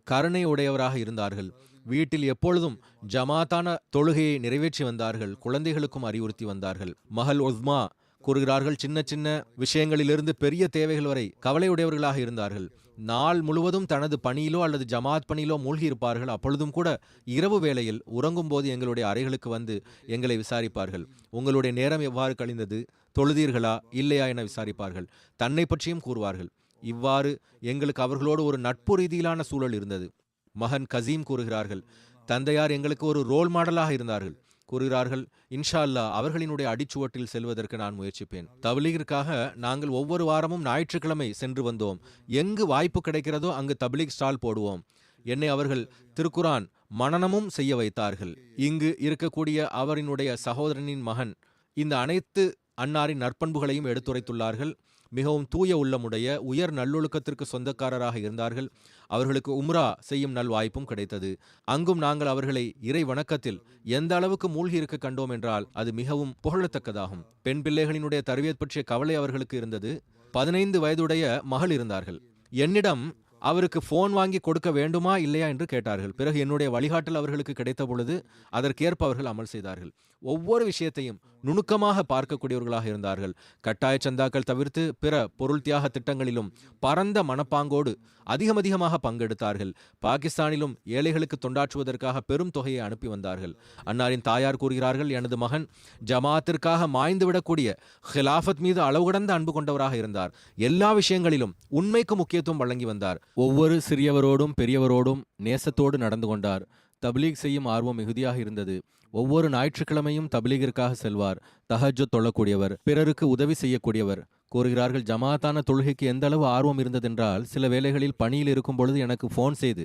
கருணை உடையவராக இருந்தார்கள். வீட்டில் எப்பொழுதும் ஜமாத்தான தொழுகையை நிறைவேற்றி வந்தார்கள். குழந்தைகளுக்கும் அறிவுறுத்தி வந்தார்கள். மஹல் உஸ்மா கூறுகிறார்கள், சின்ன சின்ன விஷயங்களிலிருந்து பெரிய தேவைகள் வரை கவலையுடையவர்களாக இருந்தார்கள். நாள் முழுவதும் தனது பணியிலோ அல்லது ஜமாத் பணியிலோ மூழ்கி இருப்பார்கள். அப்பொழுதும் கூட இரவு வேளையில் உறங்கும் போது எங்களுடைய அறைகளுக்கு வந்து எங்களை விசாரிப்பார்கள். உங்களுடைய நேரம் எவ்வாறு கழிந்தது, தொழுதீர்களா இல்லையா என விசாரிப்பார்கள். தன்னை பற்றியும் கூறுவார்கள். இவ்வாறு எங்களுக்கு அவர்களோடு ஒரு நட்பு ரீதியிலான சூழல் இருந்தது. மகன் கசீம் கூறுகிறார்கள், தந்தையார் எங்களுக்கு ஒரு ரோல் மாடலாக இருந்தார்கள். கூறுகிறார்கள், இன்ஷா அல்லாஹ் அவர்களினுடைய அடிச்சுவட்டில் செல்வதற்கு நான் முயற்சிப்பேன். தப்லீகிற்காக நாங்கள் ஒவ்வொரு வாரமும் ஞாயிற்றுக்கிழமை சென்று வந்தோம். எங்கு வாய்ப்பு கிடைக்கிறதோ அங்கு தப்லீக் ஸ்டால் போடுவோம். என்னை அவர்கள் திருக்குரான் மனனமும் செய்ய வைத்தார்கள். இங்கு இருக்கக்கூடிய அவரினுடைய சகோதரனின் மகன் இந்த அனைத்து அன்னாரின் நற்பண்புகளையும் எடுத்துரைத்துள்ளார்கள். மிகவும் தூய உள்ளமுடைய உயர் நல்லொழுக்கத்திற்கு சொந்தக்காரராக இருந்தார்கள். அவர்களுக்கு உம்ரா செய்யும் நல்வாய்ப்பும் கிடைத்தது. அங்கும் நாங்கள் அவர்களை இறை வணக்கத்தில் எந்த அளவுக்கு மூழ்கி இருக்க கண்டோம் என்றால் அது மிகவும் புகழத்தக்கதாகும். பெண் பிள்ளைகளினுடைய தர்பியத் பற்றிய கவலை அவர்களுக்கு இருந்தது. 15 வயதுடைய மகள் இருந்தார்கள். என்னிடம் அவருக்கு போன் வாங்கி கொடுக்க வேண்டுமா இல்லையா என்று கேட்டார்கள். பிறகு என்னுடைய வழிகாட்டல் அவர்களுக்கு கிடைத்த பொழுது அதற்கேற்ப அவர்கள் அமல் செய்தார்கள். ஒவ்வொரு விஷயத்தையும் நுணுக்கமாக பார்க்கக்கூடியவர்களாக இருந்தார்கள். கட்டாய சந்தாக்கள் தவிர்த்து பிற பொருள் தியாக திட்டங்களிலும் பரந்த மனப்பாங்கோடு அதிகமாக பங்கெடுத்தார்கள். பாகிஸ்தானிலும் ஏழைகளுக்கு தொண்டாற்றுவதற்காக பெரும் தொகையை அனுப்பி வந்தார்கள். அன்னாரின் தாயார் கூறுகிறார்கள், எனது மகன் ஜமாத்திற்காக மாய்ந்துவிடக்கூடிய ஹிலாஃபத் மீது அளவு கடந்த அன்பு கொண்டவராக இருந்தார். எல்லா விஷயங்களிலும் உண்மைக்கு முக்கியத்துவம் வழங்கி வந்தார். ஒவ்வொரு சிறியவரோடும் பெரியவரோடும் நேசத்தோடு நடந்து கொண்டார். தப்லீக் செய்யும் ஆர்வம் மிகுதியாக இருந்தது. ஒவ்வொரு ஞாயிற்றுக்கிழமையும் தப்லீகிற்காக செல்வார். தஹஜ்ஜுத் தொழக்கூடியவர், பிறருக்கு உதவி செய்யக்கூடியவர். கூறுகிறார்கள், ஜமாத்தான தொழுகைக்கு எந்த அளவு ஆர்வம் இருந்ததென்றால் சில வேளைகளில் பணியில் இருக்கும் பொழுது எனக்கு போன் செய்து,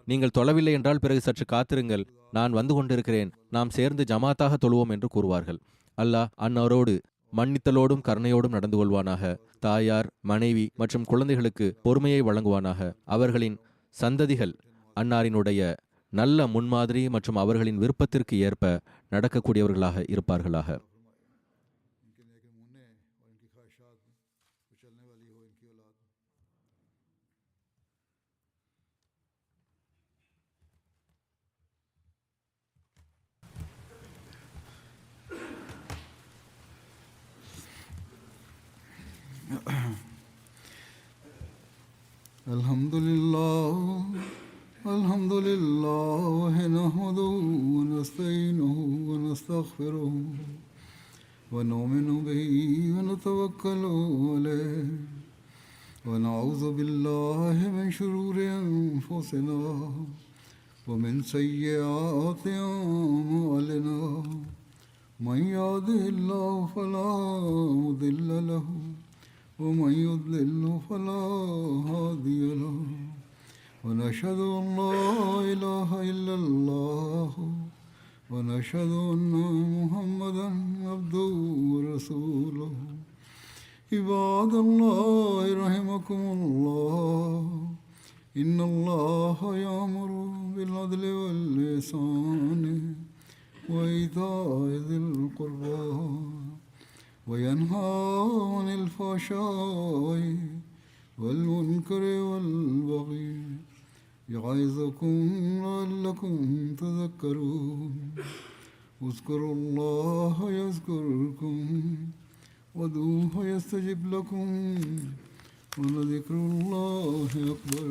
நீங்கள் தொழவில்லை என்றால் பிறகு சற்று காத்திருங்கள், நான் வந்து கொண்டிருக்கிறேன், நாம் சேர்ந்து ஜமாத்தாக தொழுவோம் என்று கூறுவார்கள். அல்லாஹ் அன்னாரோடு மன்னித்தலோடும் கருணையோடும் நடந்து கொள்வானாக. தாயார், மனைவி மற்றும் குழந்தைகளுக்கு பொறுமையை வழங்குவானாக. அவர்களின் சந்ததிகள் அன்னாரினுடைய நல்ல முன்மாதிரி மற்றும் அவர்களின் விருப்பத்திற்கு ஏற்ப நடக்கக்கூடியவர்களாக இருப்பார்களாக. الحمد لله نحمده ونستعينه ونستغفره ونؤمن به ونتوكل عليه ونعوذ بالله من شرور أنفسنا ومن سيئات أعمالنا من يهده الله فلا مضل له ومن يضلل فلا هادي له ونشهد أن لا إله إلا الله ونشهد أن محمدا عبده ورسوله عباد الله رحمكم الله إن الله يأمر بالعدل والإحسان وإيتاء ذي القربى وينهى عن الفحشاء والمنكر والبغي يعظكم لعلكم تذكرون اذكروا الله يذكركم وادعوه يستجب لكم ولذكر الله أكبر.